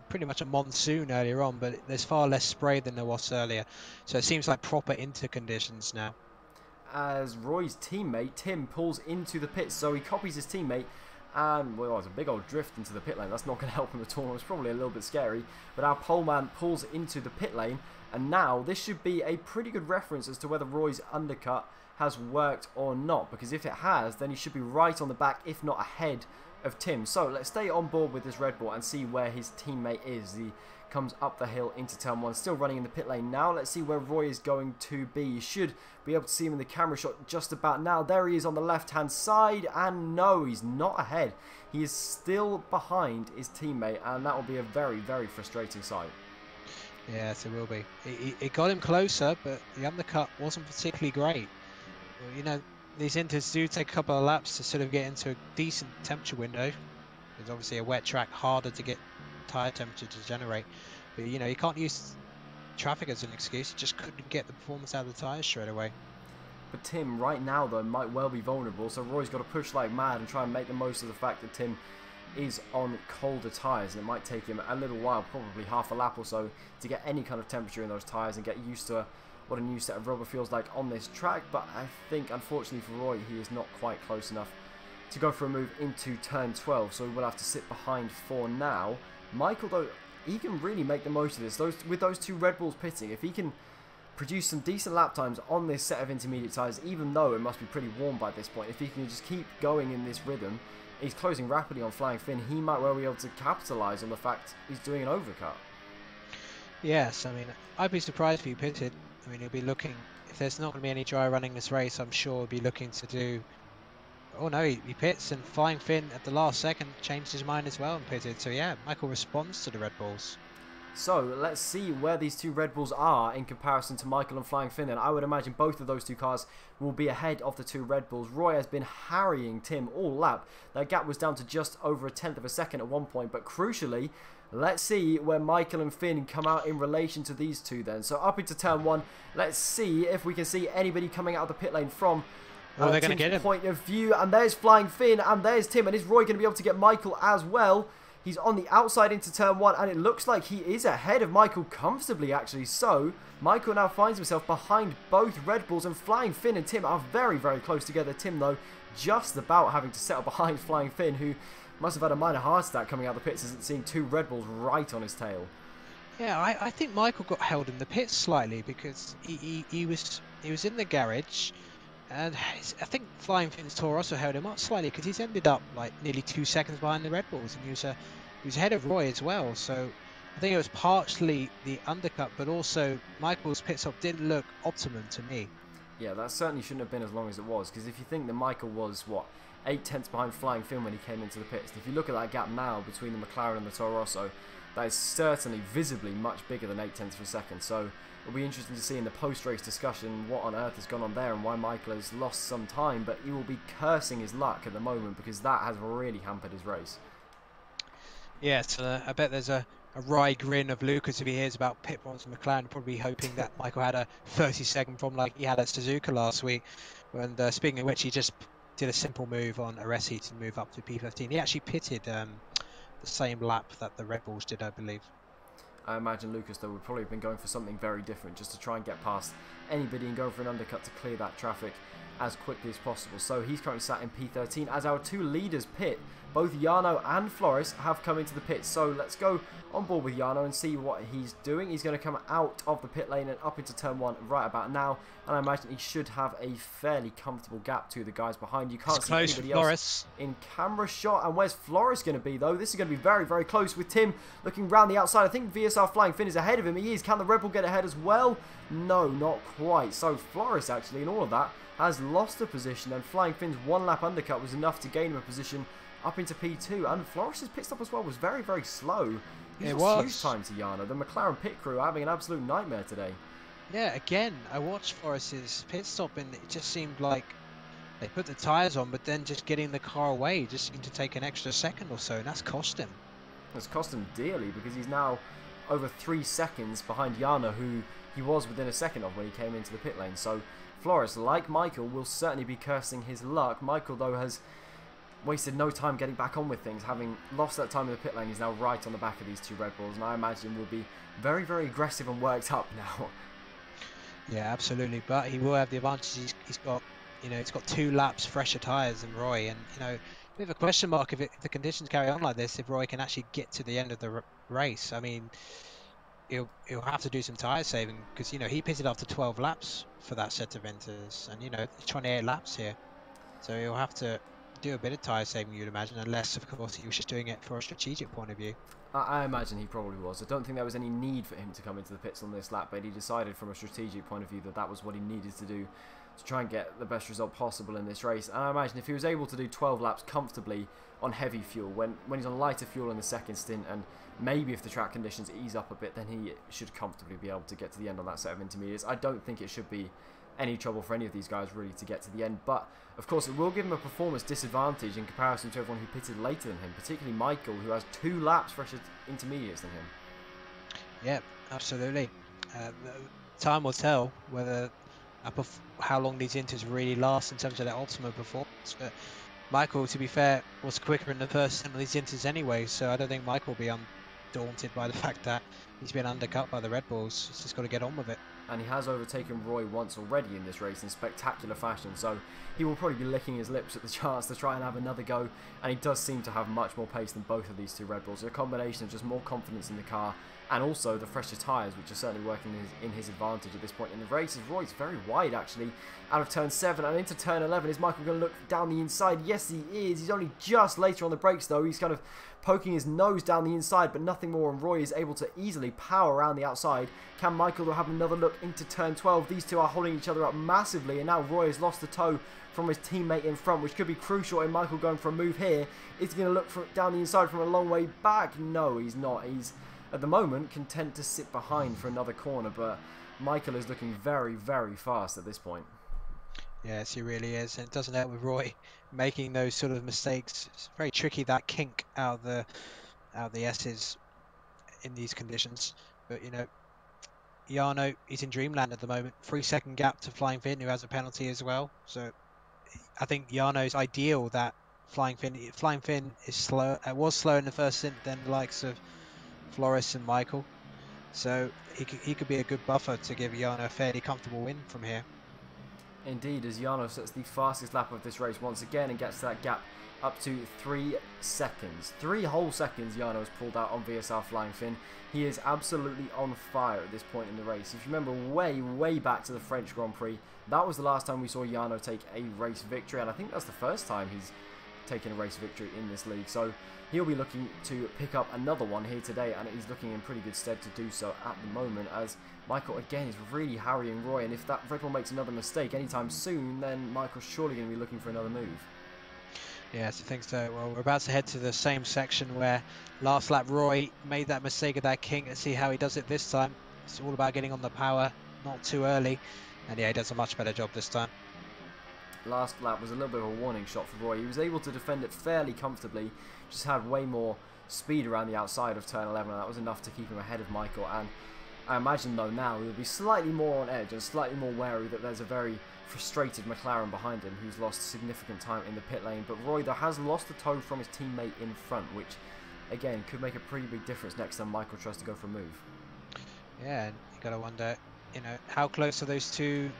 pretty much a monsoon earlier on, but there's far less spray than there was earlier, so it seems like proper inter conditions now. As Roy's teammate Tim pulls into the pits, so he copies his teammate, and well, it's a big old drift into the pit lane. That's not going to help him at all. It's probably a little bit scary, but our pole man pulls into the pit lane, and now this should be a pretty good reference as to whether Roy's undercut has worked or not, because if it has, then he should be right on the back, if not ahead of Tim. So let's stay on board with this Red Bull and see where his teammate is. He comes up the hill into turn 1, still running in the pit lane now. Let's see where Roy is going to be. You should be able to see him in the camera shot just about now. There he is on the left hand side, and no, he's not ahead. He is still behind his teammate, and that will be a very, very frustrating sight. Yes, it will be. It got him closer, but the undercut wasn't particularly great. Well, these inters do take a couple of laps to sort of get into a decent temperature window. There's obviously a wet track, harder to get tyre temperature to generate. But you can't use traffic as an excuse. You just couldn't get the performance out of the tyres straight away. But Tim right now though might well be vulnerable, so Roy's got to push like mad and try and make the most of the fact that Tim is on colder tyres, and it might take him a little while, probably half a lap or so, to get any kind of temperature in those tyres and get used to what a new set of rubber feels like on this track. But I think unfortunately for Roy, he is not quite close enough to go for a move into turn 12, so he will have to sit behind for now. Michael though, he can really make the most of this. With those 2 Red Bulls pitting, if he can produce some decent lap times on this set of intermediate tyres, even though it must be pretty warm by this point, if he can just keep going in this rhythm, he's closing rapidly on Flying Finn, he might well be able to capitalise on the fact he's doing an overcut. Yes, I mean, I'd be surprised if he pitted. I mean, he'll be looking, if there's not going to be any dry running this race, I'm sure he'll be looking to do... Oh no, he pits, and Flying Finn at the last second changed his mind as well and pitted. So yeah, Michael responds to the Red Bulls. So let's see where these two Red Bulls are in comparison to Michael and Flying Finn. And I would imagine both of those two cars will be ahead of the two Red Bulls. Roy has been harrying Tim all lap. That gap was down to just over 1/10 of a second at one point. But crucially, let's see where Michael and Finn come out in relation to these two then. So up into turn 1, let's see if we can see anybody coming out of the pit lane from they're going to get him. Point of view. And there's Flying Finn and there's Tim. And is Roy going to be able to get Michael as well? He's on the outside into turn 1, and it looks like he is ahead of Michael comfortably, actually. So, Michael now finds himself behind both Red Bulls, and Flying Finn and Tim are very, very close together. Tim, though, just about having to settle behind Flying Finn, who must have had a minor heart attack coming out of the pits as seeing two Red Bulls right on his tail. Yeah, I think Michael got held in the pits slightly because he was in the garage. And I think Flying Finn's tour also held him up slightly because he's ended up like nearly 2 seconds behind the Red Bulls, and he was ahead of Roy as well. So I think it was partially the undercut, but also Michael's pit stop didn't look optimum to me. Yeah, that certainly shouldn't have been as long as it was, because if you think that Michael was, what, 8/10 behind Flying Finn when he came into the pits, if you look at that gap now between the McLaren and the Toro Rosso, that is certainly visibly much bigger than 8/10 of a second. So it'll be interesting to see in the post-race discussion what on earth has gone on there and why Michael has lost some time, but he will be cursing his luck at the moment because that has really hampered his race. Yes, I bet there's a wry grin of Lucas if he hears about pit bombs and McLaren, probably hoping that Michael had a 30-second problem like he had at Suzuka last week. And speaking of which, he just did a simple move on Aresi to move up to P15. He actually pitted the same lap that the Red Bulls did, I believe. I imagine Lucas, though, would probably have been going for something very different just to try and get past anybody and go for an undercut to clear that traffic as quickly as possible. So he's currently sat in P13 as our two leaders pit. Both Jarno and Floris have come into the pit. So let's go on board with Jarno and see what he's doing. He's going to come out of the pit lane and up into turn 1 right about now. And I imagine he should have a fairly comfortable gap to the guys behind. You can't see anybody else in camera shot. And where's Floris going to be, though? This is going to be very, very close with Tim looking round the outside. I think VSR Flying Finn is ahead of him. He is. Can the Red Bull get ahead as well? No, not quite. So Floris, actually, in all of that, has lost a position. And Flying Finn's one lap undercut was enough to gain him a position up into P2. And Floris's pit stop as well was very, very slow. He's lost huge time to Jarno. The McLaren pit crew are having an absolute nightmare today. Yeah, again, I watched Floris's pit stop and it just seemed like they put the tyres on, but then just getting the car away just seemed to take an extra second or so, and that's cost him. It's cost him dearly because he's now over 3 seconds behind Jarno, who he was within a second of when he came into the pit lane. So Floris, like Michael, will certainly be cursing his luck. Michael, though, has wasted no time getting back on with things. Having lost that time in the pit lane, he's now right on the back of these two Red Bulls, and I imagine will be very, very aggressive and worked up now. Yeah, absolutely. But he will have the advantage. He's got, he's got 2 laps fresher tyres than Roy, and we have a question mark if the conditions carry on like this, if Roy can actually get to the end of the race. I mean, he'll have to do some tyre saving because he pitted after 12 laps for that set of enters, and it's 28 laps here, so he'll have to do a bit of tyre saving, you'd imagine, unless of course he was just doing it for a strategic point of view. I imagine he probably was. I don't think there was any need for him to come into the pits on this lap, but he decided from a strategic point of view that that was what he needed to do to try and get the best result possible in this race. And I imagine if he was able to do 12 laps comfortably on heavy fuel, when he's on lighter fuel in the second stint, and maybe if the track conditions ease up a bit, then he should comfortably be able to get to the end on that set of intermediates. I don't think it should be any trouble for any of these guys really to get to the end, but of course it will give him a performance disadvantage in comparison to everyone who pitted later than him, particularly Michael, who has 2 laps fresher intermediates than him. Yeah, absolutely. Time will tell whether how long these inters really last in terms of their optimum performance, but Michael, to be fair, was quicker in the first of these inters anyway, so I don't think Michael will be undaunted by the fact that he's been undercut by the Red Bulls. He's just got to get on with it. And he has overtaken Roy once already in this race in spectacular fashion, so he will probably be licking his lips at the chance to try and have another go, and he does seem to have much more pace than both of these two Red Bulls. A combination of just more confidence in the car and also the fresher tyres, which are certainly working in his advantage at this point in the race, as Roy's very wide actually out of turn 7 and into turn 11. Is Michael going to look down the inside? Yes, he is. He's only just later on the brakes, though. He's kind of poking his nose down the inside, but nothing more, and Roy is able to easily power around the outside. Can Michael have another look into turn 12? These two are holding each other up massively, and now Roy has lost the toe from his teammate in front, which could be crucial in Michael going for a move here. Is he going to look down the inside from a long way back? No, he's not. He's at the moment content to sit behind for another corner, but Michael is looking very, very fast at this point. Yes, he really is, and it doesn't help with Roy making those sort of mistakes. It's very tricky, that kink out of the S's in these conditions. But you know, Jarno, he's in dreamland at the moment. 3-second gap to Flying Finn, who has a penalty as well. So I think Jarno's ideal that Flying Finn is slow. Was slow in the first stint, then the likes of Floris and Michael. So he could be a good buffer to give Jarno a fairly comfortable win from here. Indeed, as Jarno sets the fastest lap of this race once again and gets that gap up to 3 seconds. 3 whole seconds Jarno has pulled out on VSR Flying Finn. He is absolutely on fire at this point in the race. If you remember way back to the French Grand Prix, that was the last time we saw Jarno take a race victory, and I think that's the first time he's taken a race victory in this league. So he'll be looking to pick up another one here today, and he's looking in pretty good stead to do so at the moment, as Michael again is really harrying Roy, and if that Red Bull makes another mistake anytime soon, then Michael's surely going to be looking for another move. Yes, I think so. Well, we're about to head to the same section where last lap Roy made that mistake of that kink. Let's see how he does it this time. It's all about getting on the power, not too early, and yeah, he does a much better job this time. Last lap was a little bit of a warning shot for Roy. He was able to defend it fairly comfortably, just had way more speed around the outside of turn 11, and that was enough to keep him ahead of Michael. And I imagine though now he'll be slightly more on edge and slightly more wary that there's a very frustrated McLaren behind him who's lost significant time in the pit lane. But Roy though has lost the toe from his teammate in front, which again could make a pretty big difference next time Michael tries to go for a move. Yeah, and you got to wonder, you know, how close are those two,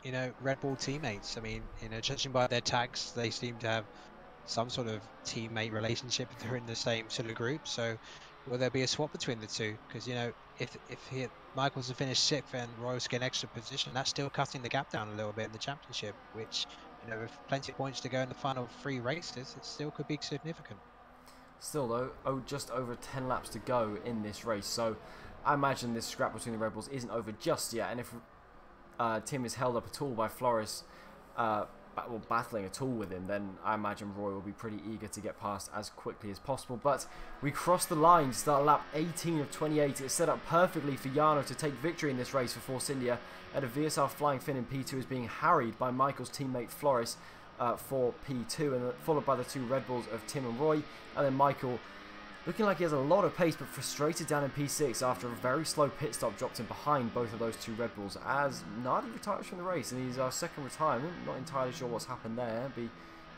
you know, Red Bull teammates? I mean, you know, judging by their tags, they seem to have some sort of teammate relationship if they're in the same sort of group. So will there be a swap between the two? Because, you know, if Michael's to finish 6th and Royals get an extra position, that's still cutting the gap down a little bit in the championship, which, you know, with plenty of points to go in the final 3 races, it still could be significant. Still though, just over 10 laps to go in this race, so I imagine this scrap between the Red Bulls isn't over just yet, and if Tim is held up at all by Floris, battling at all with him, then I imagine Roy will be pretty eager to get past as quickly as possible. But we cross the line to start lap 18 of 28. It's set up perfectly for Jarno to take victory in this race for Force India, and a VSR Flying Finn in P2 is being harried by Michael's teammate Floris for P2, and followed by the 2 Red Bulls of Tim and Roy, and then Michael looking like he has a lot of pace but frustrated down in P6 after a very slow pit stop dropped him behind both of those 2 Red Bulls as Nardi retires from the race, and he's our 2nd retirement. Not entirely sure what's happened there. Be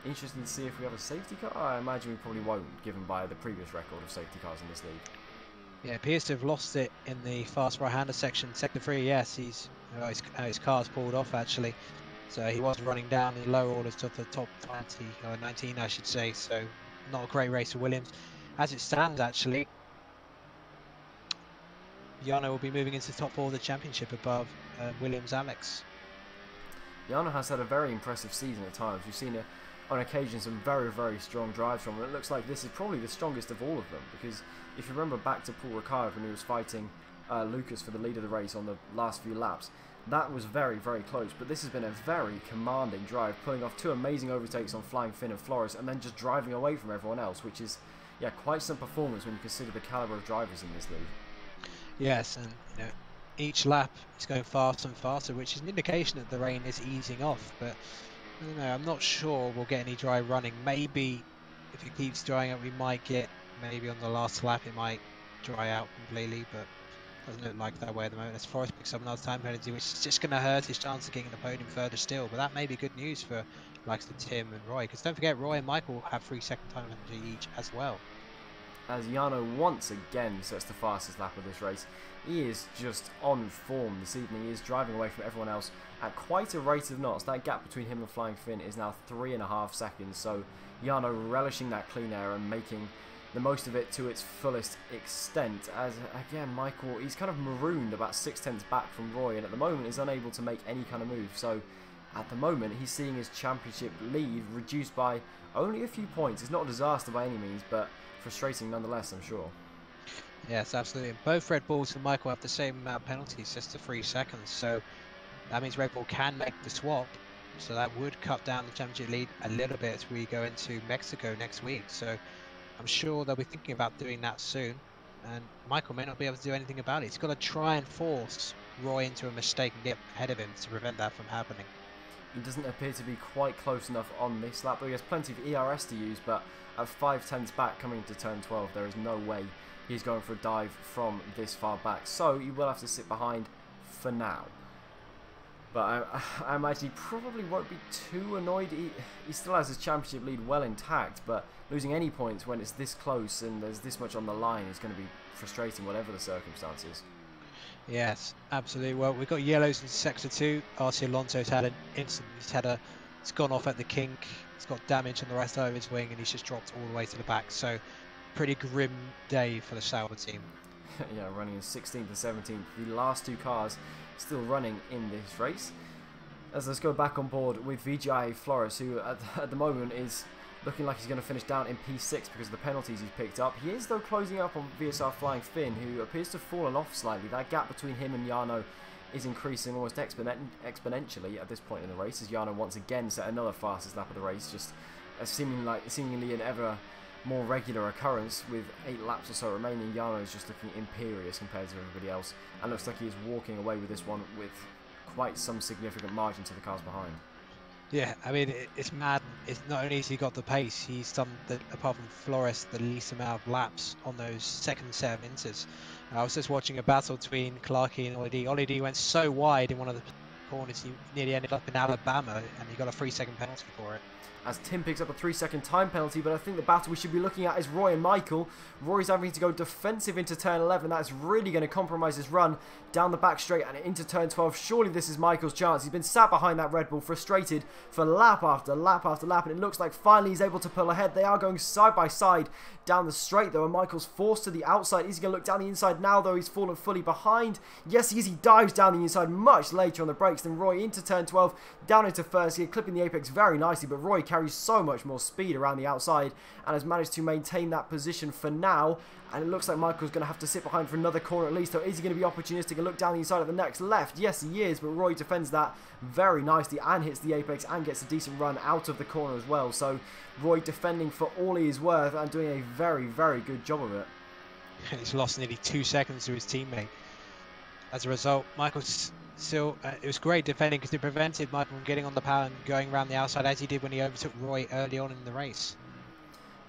interesting to see if we have a safety car. I imagine we probably won't, given by the previous record of safety cars in this league. Yeah, appears to have lost it in the fast right-hander section, sector 3. Yes, his car's pulled off actually, so he was running down in lower orders to the top 20 or 19 I should say, so not a great race for Williams. As it stands, actually, Jarno will be moving into the top 4 of the championship above Williams Alex. Jarno has had a very impressive season at times. We've seen on occasion some very, very strong drives from him. It looks like this is probably the strongest of all of them, because if you remember back to Paul Ricard when he was fighting Lucas for the lead of the race on the last few laps, that was very, very close, but this has been a very commanding drive, pulling off 2 amazing overtakes on Flying Finn and Floris, and then just driving away from everyone else, which is, yeah, quite some performance when you consider the caliber of drivers in this league. Yes, and you know, each lap is going faster and faster, which is an indication that the rain is easing off. But I don't know, I'm not sure we'll get any dry running. Maybe if it keeps drying up, we might get, maybe on the last lap it might dry out completely, but doesn't look like that way at the moment. As Forrest picks up another time penalty, which is just going to hurt his chance of getting the podium further still. But that may be good news for likes of Tim and Roy, because don't forget Roy and Michael have 3 second time penalty each as well. As Jarno once again sets the fastest lap of this race, he is just on form this evening. He is driving away from everyone else at quite a rate of knots. That gap between him and Flying Finn is now 3.5 seconds, so Jarno relishing that clean air and making the most of it to its fullest extent, as again Michael, he's kind of marooned about 6/10 back from Roy, and at the moment is unable to make any kind of move. So at the moment he's seeing his championship lead reduced by only a few points. It's not a disaster by any means, but frustrating nonetheless, I'm sure. Yes, absolutely. Both Red Bulls and Michael have the same amount of penalties, just the 3 seconds, so that means Red Bull can make the swap, so that would cut down the championship lead a little bit as we go into Mexico next week. So I'm sure they'll be thinking about doing that soon. and Michael may not be able to do anything about it. He's got to try and force Roy into a mistake and get ahead of him to prevent that from happening. He doesn't appear to be quite close enough on this lap, but he has plenty of ERS to use, but at 5/10 back coming into turn 12, there is no way he's going for a dive from this far back, so he will have to sit behind for now. But I imagine he probably won't be too annoyed. He still has his championship lead well intact, but losing any points when it's this close and there's this much on the line is going to be frustrating, whatever the circumstances. Yes, absolutely. Well, we've got yellows in sector 2. RC Alonso's had an instant. It's gone off at the kink. He's got damage on the right side of his wing, and he's just dropped all the way to the back. So, pretty grim day for the Sauber team. Yeah, running in 16th and 17th. The last two cars still running in this race. As let's go back on board with VGI Flores, who at the moment is looking like he's going to finish down in P6 because of the penalties he's picked up. He is though closing up on VSR Flying Finn, who appears to have fallen off slightly. That gap between him and Jarno is increasing almost exponentially at this point in the race, as Jarno once again set another fastest lap of the race, just seemingly an ever more regular occurrence. With 8 laps or so remaining, Jarno is just looking imperious compared to everybody else, and looks like he is walking away with this one with quite some significant margin to the cars behind. Yeah, I mean, it's mad. It's not only has he got the pace, he's done, apart from Flores, the least amount of laps on those second set of inters. I was just watching a battle between Clarkey and Ollie D. Ollie D went so wide in one of the corners, he nearly ended up in Alabama, and he got a 3-second penalty for it. As Tim picks up a 3-second time penalty, but I think the battle we should be looking at is Roy and Michael. Roy's having to go defensive into turn 11. That's really going to compromise his run down the back straight and into turn 12. Surely this is Michael's chance. He's been sat behind that Red Bull, frustrated for lap after lap after lap, and it looks like finally he's able to pull ahead. They are going side by side down the straight, though, and Michael's forced to the outside. Is he going to look down the inside now, though? He's fallen fully behind. Yes, he is. He dives down the inside much later on the brakes than Roy into turn 12, down into first gear, clipping the apex very nicely, but Roy carries so much more speed around the outside and has managed to maintain that position for now. And it looks like Michael's going to have to sit behind for another corner at least. So is he going to be opportunistic and look down the inside of the next left? Yes, he is, but Roy defends that very nicely and hits the apex and gets a decent run out of the corner as well. So Roy defending for all he is worth and doing a very, very good job of it. He's lost nearly 2 seconds to his teammate. As a result, Michael's still, it was great defending because it prevented Michael from getting on the power and going around the outside as he did when he overtook Roy early on in the race.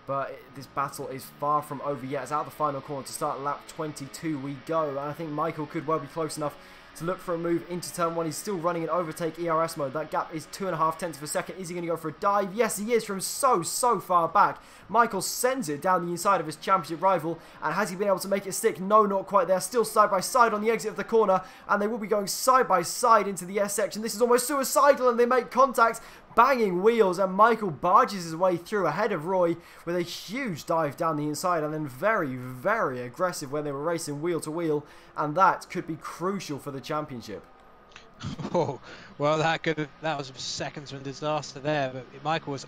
But this battle is far from over yet. It's out the final corner to start lap 22 we go, and I think Michael could well be close enough to look for a move into turn 1. He's still running in overtake ERS mode. That gap is 2.5 tenths of a second. Is he going to go for a dive? Yes, he is, from so far back. Michael sends it down the inside of his championship rival, and has he been able to make it stick? No, not quite. They're still side by side on the exit of the corner, and they will be going side by side into the S section. This is almost suicidal, and they make contact, banging wheels, and Michael barges his way through ahead of Roy with a huge dive down the inside, and then very, very aggressive when they were racing wheel to wheel, and that could be crucial for the championship. Oh, well, that was seconds from disaster there, but Michael was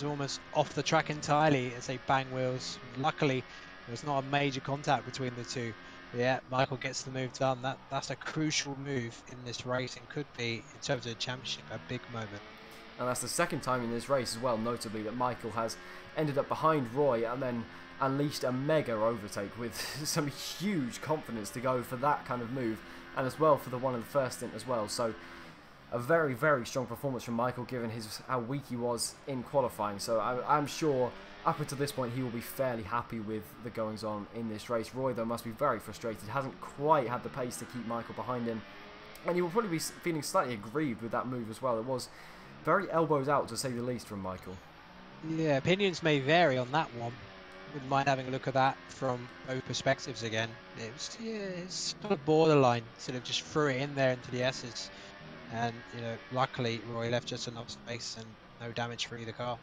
almost off the track entirely as they bang wheels. Luckily, there was not a major contact between the two. But yeah, Michael gets the move done. That's a crucial move in this race and could be, in terms of the championship, a big moment. And that's the second time in this race as well, notably, that Michael has ended up behind Roy and then unleashed a mega overtake with some huge confidence to go for that kind of move, and as well for the one in the first stint as well. So a very, very strong performance from Michael, given how weak he was in qualifying. So I'm sure up until this point he will be fairly happy with the goings on in this race. Roy, though, must be very frustrated. Hasn't quite had the pace to keep Michael behind him, and he will probably be feeling slightly aggrieved with that move as well. It was very elbows out, to say the least, from Michael. Yeah, opinions may vary on that one. Wouldn't mind having a look at that from both perspectives again. It's sort of borderline. Sort of just threw it in there into the S's, and luckily Roy left just enough space and no damage for either car.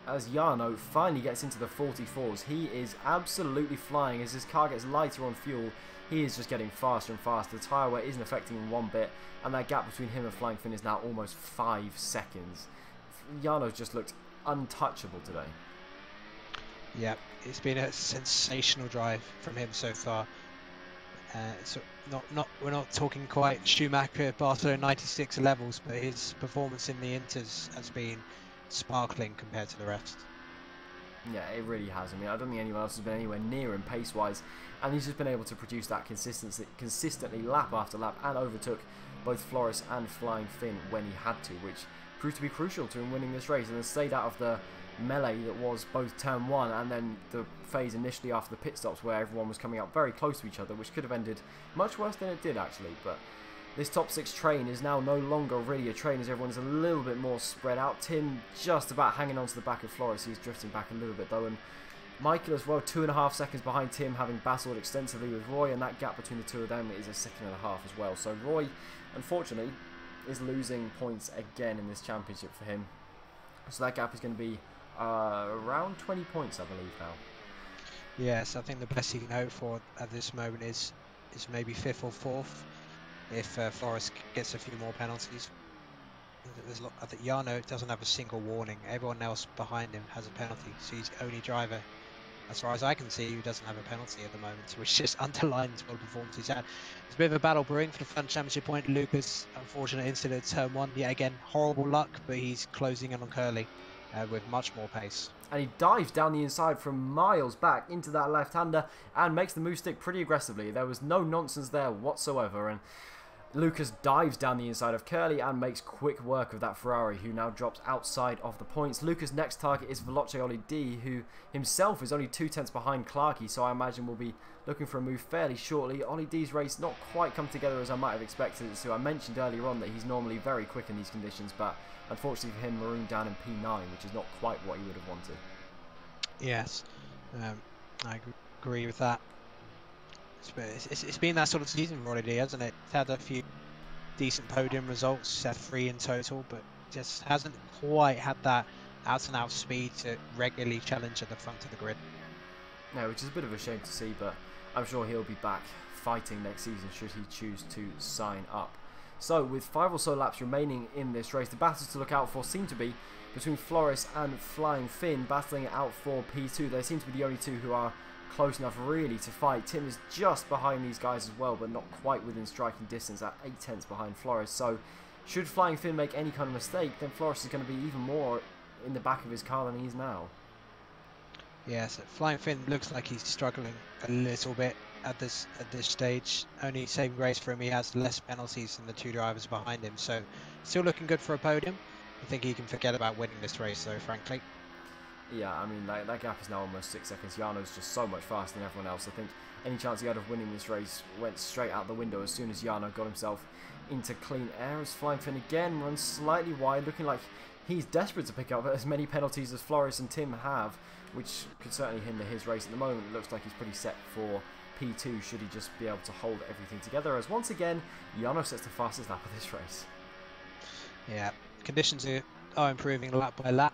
As Jarno finally gets into the 44s, he is absolutely flying. As his car gets lighter on fuel, he is just getting faster and faster. The tyre wear isn't affecting him one bit, and that gap between him and Flying Finn is now almost 5 seconds. Jarno's just looked untouchable today. Yeah, it's been a sensational drive from him so far. So we're not talking quite Schumacher Barcelona 96 levels, but his performance in the Inters has been sparkling compared to the rest. Yeah, it really has. I mean, I don't think anyone else has been anywhere near him pace-wise, and he's just been able to produce that consistently lap after lap, and overtook both Flores and Flying Finn when he had to, which proved to be crucial to him winning this race, and then stayed out of the melee that was both turn 1 and then the phase initially after the pit stops where everyone was coming up very close to each other, which could have ended much worse than it did actually. But this top 6 train is now no longer really a train, as everyone's a little bit more spread out. Tim just about hanging on to the back of Flores. He's drifting back a little bit though, and Michael as well, 2.5 seconds behind Tim, having battled extensively with Roy, and that gap between the two of them is a 1.5 seconds as well. So Roy, unfortunately, is losing points again in this championship for him. So that gap is going to be around 20 points, I believe now. Yes, I think the best he can hope for at this moment is maybe 5th or 4th. If Flores gets a few more penalties. I think Jarno doesn't have a single warning. Everyone else behind him has a penalty, so he's the only driver, as far as I can see, who doesn't have a penalty at the moment, which just underlines what performance he's had. There's a bit of a battle brewing for the front championship point. Lucas, unfortunate incident at turn 1. Yet again, horrible luck, but he's closing in on Curly with much more pace. And he dives down the inside from miles back into that left-hander and makes the move stick pretty aggressively. There was no nonsense there whatsoever, and Lucas dives down the inside of Curly and makes quick work of that Ferrari, who now drops outside of the points. Lucas' next target is Veloce Oli D, who himself is only 2/10 behind Clarkey, so I imagine we'll be looking for a move fairly shortly. Oli D's race not quite come together as I might have expected it to. I mentioned earlier on that he's normally very quick in these conditions, but unfortunately for him, marooned down in P9, which is not quite what he would have wanted. Yes, I agree with that. It's been that sort of season already, hasn't it? It's had a few decent podium results, had 3 in total, but just hasn't quite had that out-and-out speed to regularly challenge at the front of the grid. No, which is a bit of a shame to see, but I'm sure he'll be back fighting next season should he choose to sign up. So, with 5 or so laps remaining in this race, the battles to look out for seem to be between Flores and Flying Finn, battling it out for P2. They seem to be the only two who are close enough really to fight. Tim is just behind these guys as well, but not quite within striking distance, at 8/10 behind Flores. So should Flying Finn make any kind of mistake, then Flores is going to be even more in the back of his car than he is now. Yes, Flying Finn looks like he's struggling a little bit at this stage. Only saving grace for him, he has less penalties than the 2 drivers behind him, so still looking good for a podium. I think he can forget about winning this race though, frankly. Yeah, I mean, that gap is now almost 6 seconds. Jarno's just so much faster than everyone else. I think any chance he had of winning this race went straight out the window as soon as Jarno got himself into clean air, as Flying Finn again runs slightly wide, looking like he's desperate to pick up as many penalties as Flores and Tim have, which could certainly hinder his race at the moment. It looks like he's pretty set for P2 should he just be able to hold everything together, as once again, Jarno sets the fastest lap of this race. Yeah, conditions are improving lap by lap.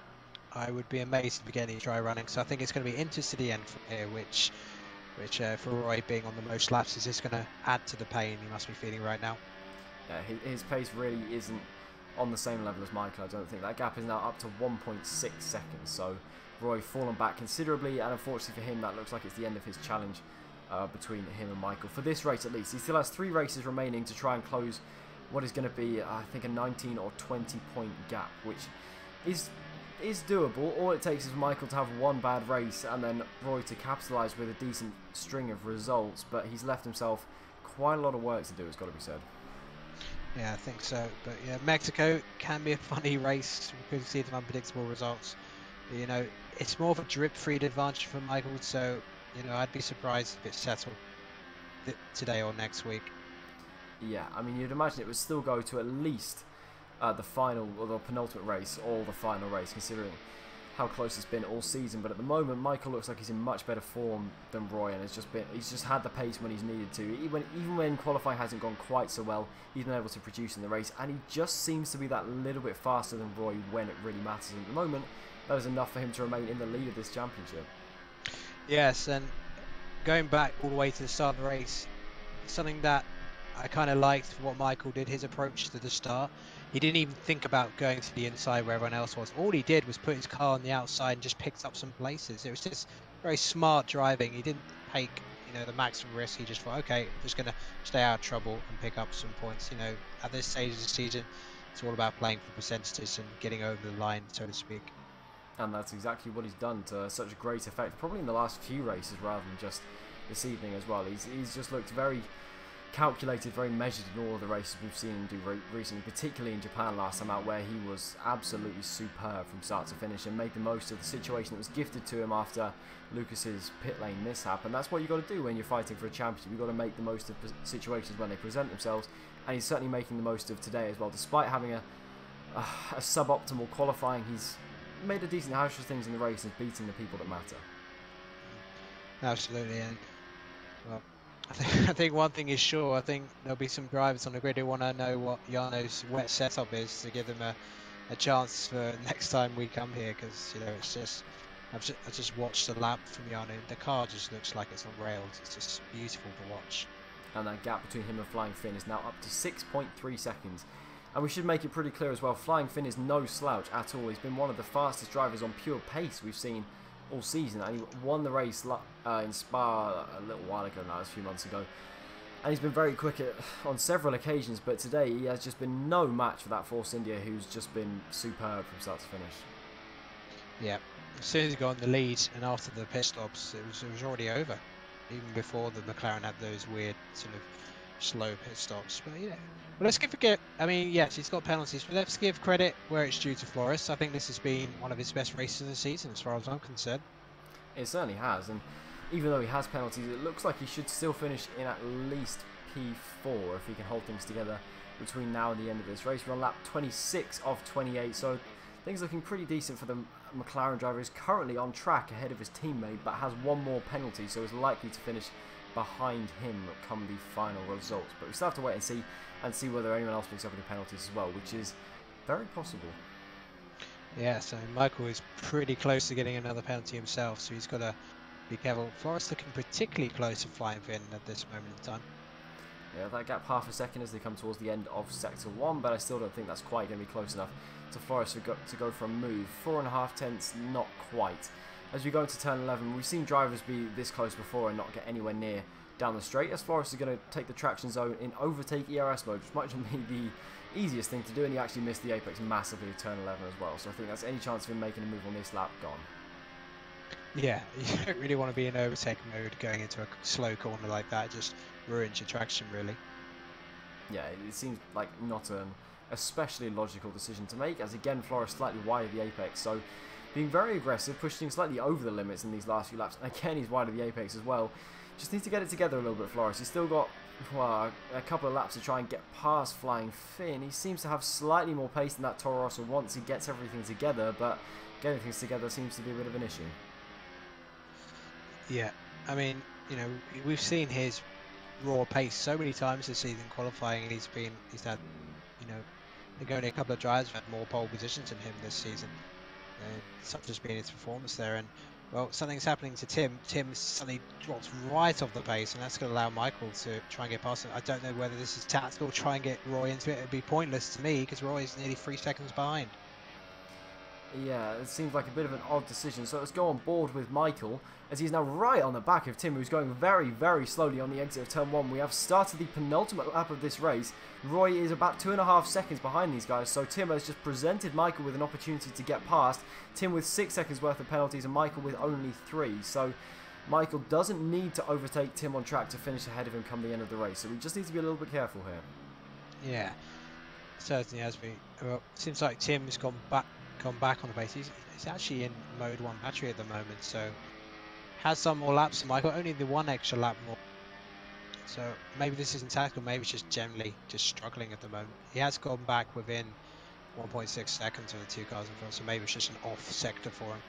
I would be amazed if we get any dry running, so I think it's going to be into to the end from here, which for Roy being on the most laps is just going to add to the pain he must be feeling right now. Yeah, his pace really isn't on the same level as Michael, I don't think. That gap is now up to 1.6 seconds, so Roy fallen back considerably, and unfortunately for him that looks like it's the end of his challenge between him and Michael. For this race at least, he still has 3 races remaining to try and close what is going to be, I think, a 19 or 20 point gap, which is doable. All it takes is Michael to have 1 bad race and then Roy to capitalise with a decent string of results, but he's left himself quite a lot of work to do, it's got to be said. Yeah, I think so. But yeah, Mexico can be a funny race. We could see some unpredictable results. But, you know, it's more of a drip-free advantage for Michael, so, you know, I'd be surprised if it's settled today or next week. Yeah, I mean, you'd imagine it would still go to at least the final or the penultimate race or the final race, considering how close it's been all season. But at the moment, Michael looks like he's in much better form than Roy, and he's just had the pace when he's needed to. Even when qualifying hasn't gone quite so well, he's been able to produce in the race, and he just seems to be that little bit faster than Roy when it really matters. And at the moment, that is enough for him to remain in the lead of this championship. Yes, and going back all the way to the start of the race, something that I kind of liked what Michael did, his approach to the start. He didn't even think about going to the inside where everyone else was. All he did was put his car on the outside and just picked up some places. It was just very smart driving. He didn't take, you know, the maximum risk. He just thought, okay, I'm just going to stay out of trouble and pick up some points. You know, at this stage of the season, it's all about playing for percentages and getting over the line, so to speak. And that's exactly what he's done to such great effect, probably in the last few races rather than just this evening as well. He's just looked very calculated, very measured in all of the races we've seen him do recently, particularly in Japan last time out, where he was absolutely superb from start to finish and made the most of the situation that was gifted to him after Lucas's pit lane mishap. And that's what you've got to do when you're fighting for a championship. You've got to make the most of situations when they present themselves, and he's certainly making the most of today as well. Despite having a suboptimal qualifying, he's made a decent house of things in the race and beating the people that matter. Absolutely, and well, I think one thing is sure. I think there'll be some drivers on the grid who want to know what Jarno's wet setup is to give them a chance for next time we come here, because you know it's just I just watched the lap from Jarno. The car just looks like it's on rails. It's just beautiful to watch. And that gap between him and Flying Finn is now up to 6.3 seconds. And we should make it pretty clear as well, Flying Finn is no slouch at all. He's been one of the fastest drivers on pure pace we've seen all season, and he won the race in Spa a little while ago now, a few months ago, and he's been very quick on several occasions, but today he has just been no match for that Force India, who's just been superb from start to finish. Yeah, as soon as he got in the lead and after the pit stops, it was already over, even before the McLaren had those weird sort of slow pit stops. But yeah, well, let's forget. I mean, yes, he's got penalties, but let's give credit where it's due to Flores. I think this has been one of his best races of the season, as far as I'm concerned. It certainly has, and even though he has penalties, it looks like he should still finish in at least P4 if he can hold things together between now and the end of this race. We're on lap 26 of 28, so things looking pretty decent for the McLaren driver. Is currently on track ahead of his teammate, but has one more penalty, so is likely to finish behind him come the final results. But we still have to wait and see whether anyone else picks up any penalties as well, which is very possible. Yeah, so Michael is pretty close to getting another penalty himself, so he's got to be careful. Flores looking particularly close to Flying Finn at this moment in time. Yeah, that gap half a second as they come towards the end of Sector 1, but I still don't think that's quite going to be close enough to Flores to go for a move. 4.5 tenths, not quite. As we go into turn 11, we've seen drivers be this close before and not get anywhere near down the straight, as Flores is going to take the traction zone in overtake ERS mode, which might be the easiest thing to do, and he actually missed the apex massively at turn 11 as well, so I think that's any chance of him making a move on this lap gone. Yeah, you don't really want to be in overtake mode going into a slow corner like that. It just ruins your traction, really. Yeah, it seems like not an especially logical decision to make, as again Flores slightly wide of the apex, so being very aggressive, pushing slightly over the limits in these last few laps, and again he's wide of the apex as well. Just needs to get it together a little bit, Flores. He's still got a couple of laps to try and get past Flying Finn. He seems to have slightly more pace than that Toro Rosso once he gets everything together, but getting things together seems to be a bit of an issue. Yeah, I mean, you know, we've seen his raw pace so many times this season qualifying, and he's had, you know, I think only a couple of drivers have had more pole positions than him this season. Such has been his performance there, and well, something's happening to Tim. Tim suddenly drops right off the pace, and that's going to allow Michael to try and get past him. I don't know whether this is tactical, try and get Roy into it. It'd be pointless to me because Roy is nearly 3 seconds behind. Yeah, it seems like a bit of an odd decision. So let's go on board with Michael, as he's now right on the back of Tim, who's going very, very slowly on the exit of turn 1. We have started the penultimate lap of this race. Roy is about 2.5 seconds behind these guys, so Tim has just presented Michael with an opportunity to get past. Tim with 6 seconds worth of penalties and Michael with only 3. So Michael doesn't need to overtake Tim on track to finish ahead of him come the end of the race. So we just need to be a little bit careful here. Yeah, certainly has been. Well, seems like Tim's gone back on the base. He's actually in mode 1 battery at the moment, so has some more laps than Michael, only the 1 extra lap more. So maybe this isn't tactical, maybe it's just generally just struggling at the moment. He has gone back within 1.6 seconds of the 2 cars in front, so maybe it's just an off sector for him.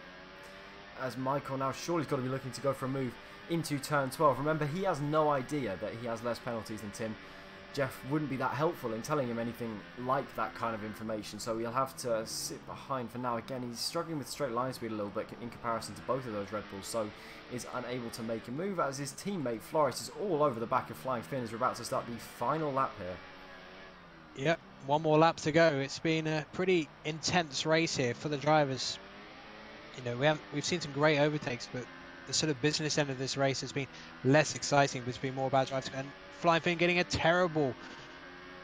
As Michael now surely's got to be looking to go for a move into turn 12. Remember, he has no idea that he has less penalties than Tim. Jeff wouldn't be that helpful in telling him anything like that kind of information, so he'll have to sit behind for now. Again, he's struggling with straight line speed a little bit in comparison to both of those Red Bulls, so is unable to make a move, as his teammate Flores is all over the back of Flying Finn as we're about to start the final lap here. Yep, 1 more lap to go. It's been a pretty intense race here for the drivers. You know, we've seen some great overtakes, but the sort of business end of this race has been less exciting, but it's been more about drivers. And Flying Finn getting a terrible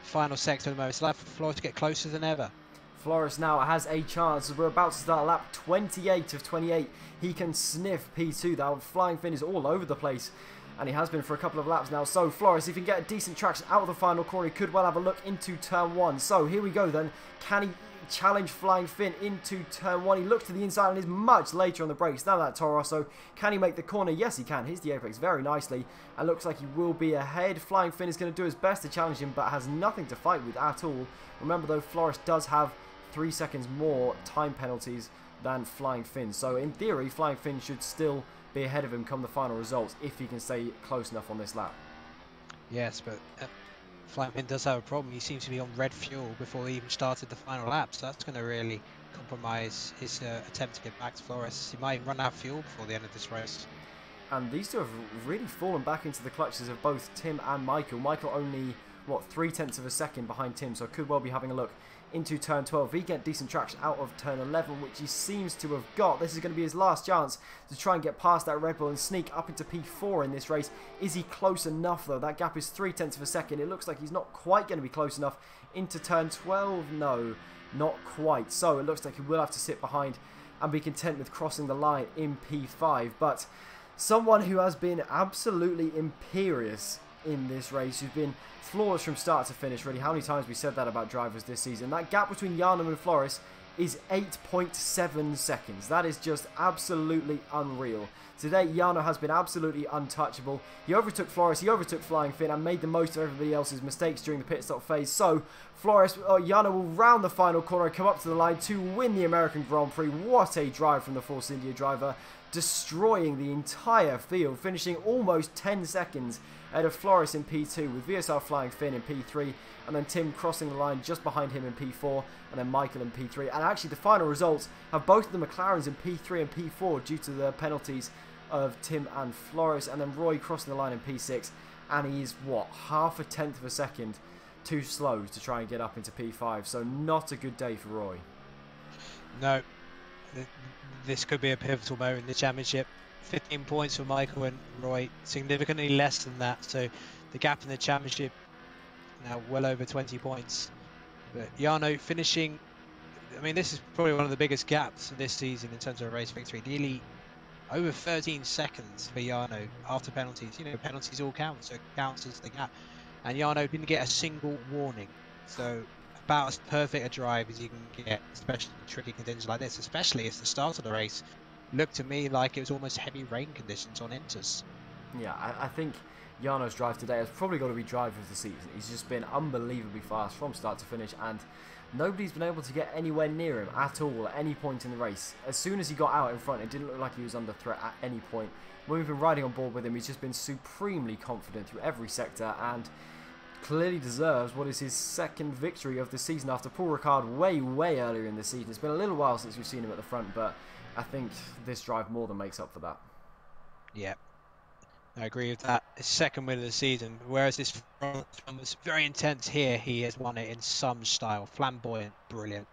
final sector at the moment. It's like for Flores to get closer than ever. Flores now has a chance as we're about to start lap 28 of 28. He can sniff P2. That flying fin is all over the place, and he has been for a couple of laps now. So Flores, if he can get a decent traction out of the final corner, he could well have a look into turn 1. So here we go then. Can he challenge Flying Finn into turn 1? He looks to the inside and is much later on the brakes. Now that Toro Rosso, can he make the corner? Yes, he can. Hits the apex very nicely and looks like he will be ahead. Flying Finn is going to do his best to challenge him, but has nothing to fight with at all. Remember though, Flores does have 3 seconds more time penalties than Flying Finn. So in theory, Flying Finn should still be ahead of him come the final results if he can stay close enough on this lap. Yes, but Flying Finn does have a problem. He seems to be on red fuel before he even started the final lap, so that's going to really compromise his attempt to get back to Flores. He might run out of fuel before the end of this race. And these two have really fallen back into the clutches of both Tim and Michael. Michael only, what, 0.3 of a second behind Tim, so could well be having a look into turn 12. If he get decent traction out of turn 11, which he seems to have got, this is going to be his last chance to try and get past that Red Bull and sneak up into P4 in this race. Is he close enough though? That gap is 0.3 of a second. It looks like he's not quite going to be close enough into turn 12. No, not quite. So it looks like he will have to sit behind and be content with crossing the line in P5. But someone who has been absolutely imperious in this race, who's been flawless from start to finish, really. How many times we said that about drivers this season? That gap between Jarno and Flores is 8.7 seconds. That is just absolutely unreal. Today, Jarno has been absolutely untouchable. He overtook Flores, he overtook Flying Finn, and made the most of everybody else's mistakes during the pit stop phase. So, Jarno will round the final corner and come up to the line to win the American Grand Prix. What a drive from the Force India driver, destroying the entire field, finishing almost 10 seconds ahead of Flores in P2, with VSR Flying Finn in P3, and then Tim crossing the line just behind him in P4, and then Michael in P3. And actually the final results have both of the McLarens in P3 and P4 due to the penalties of Tim and Flores, and then Roy crossing the line in P6, and he's, what, 0.5 of a second too slow to try and get up into P5, so not a good day for Roy. No, this could be a pivotal moment in the championship. 15 points for Michael and Roy, significantly less than that, so the gap in the championship now well over 20 points. But Jarno finishing, I mean, this is probably one of the biggest gaps this season in terms of race victory. Nearly over 13 seconds for Jarno after penalties. You know, penalties all count, so it counts as the gap. And Jarno didn't get a single warning, so about as perfect a drive as you can get, especially in tricky conditions like this, especially as the start of the race looked to me like it was almost heavy rain conditions on Inters. Yeah, I think Jarno's drive today has probably got to be drive of the season. He's just been unbelievably fast from start to finish, and nobody's been able to get anywhere near him at all at any point in the race. As soon as he got out in front, it didn't look like he was under threat at any point. When we've been riding on board with him, he's just been supremely confident through every sector, and clearly deserves what is his second victory of the season after Paul Ricard way earlier in the season. It's been a little while since we've seen him at the front, but I think this drive more than makes up for that. Yeah, I agree with that. His second win of the season, whereas this front was very intense here, he has won it in some style. Flamboyant, brilliant.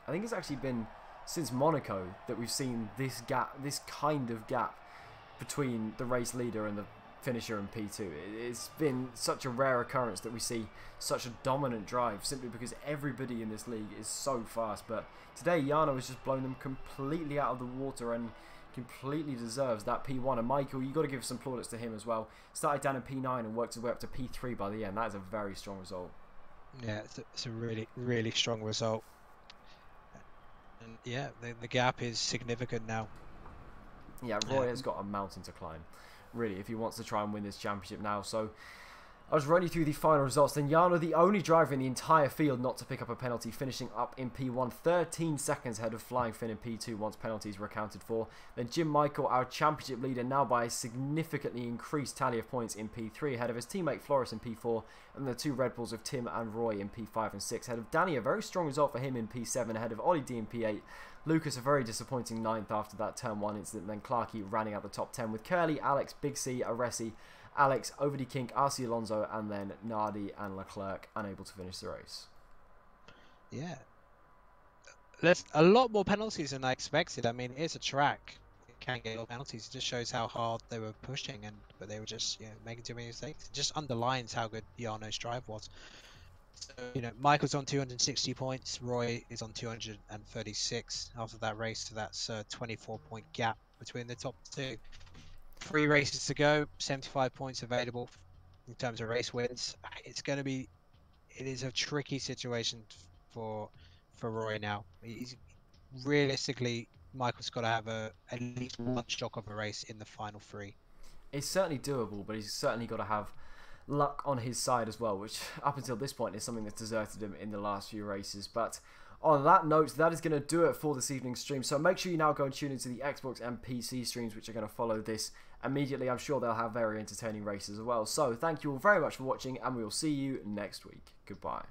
I think it's actually been since Monaco that we've seen this gap, this kind of gap between the race leader and the finisher in P2. It's been such a rare occurrence that we see such a dominant drive, simply because everybody in this league is so fast. But today Jarno has just blown them completely out of the water and completely deserves that P1. And Michael, you've got to give some plaudits to him as well. Started down in P9 and worked his way up to P3 by the end. That is a very strong result. Yeah, it's a really strong result. And yeah, the gap is significant now. Yeah, Roy has got a mountain to climb, really, if he wants to try and win this championship now. So I was running through the final results. Then Jarno, the only driver in the entire field not to pick up a penalty, finishing up in P1, 13 seconds ahead of Flying Finn in P2 once penalties were accounted for. Then Jim Michael, our championship leader, now by a significantly increased tally of points in P3, ahead of his teammate Flores in P4, and the two Red Bulls of Tim and Roy in P5 and 6, ahead of Danny, a very strong result for him in P7, ahead of Ollie D in P8. Lucas, a very disappointing 9th after that turn 1 incident. Then Clarkey running out the top 10 with Curly, Alex, Big C, Aresi, Alex, Overdy Kink, RC Alonso, and then Nardi and Leclerc unable to finish the race. Yeah. There's a lot more penalties than I expected. I mean, it's a track. It can get a lot of penalties. It just shows how hard they were pushing, but they were just making too many mistakes. It just underlines how good Jarno's drive was. So, you know, Michael's on 260 points. Roy is on 236 after that race. So that's a 24-point gap between the top two. 3 races to go. 75 points available in terms of race wins. It is a tricky situation for Roy now. Realistically, Michael's got to have at least one shock of a race in the final 3. It's certainly doable, but he's certainly got to have luck on his side as well, which up until this point is something that's deserted him in the last few races. But on that note, that is going to do it for this evening's stream. So make sure you now go and tune into the Xbox and PC streams, which are going to follow this immediately. I'm sure they'll have very entertaining races as well. So thank you all very much for watching, and we will see you next week. Goodbye.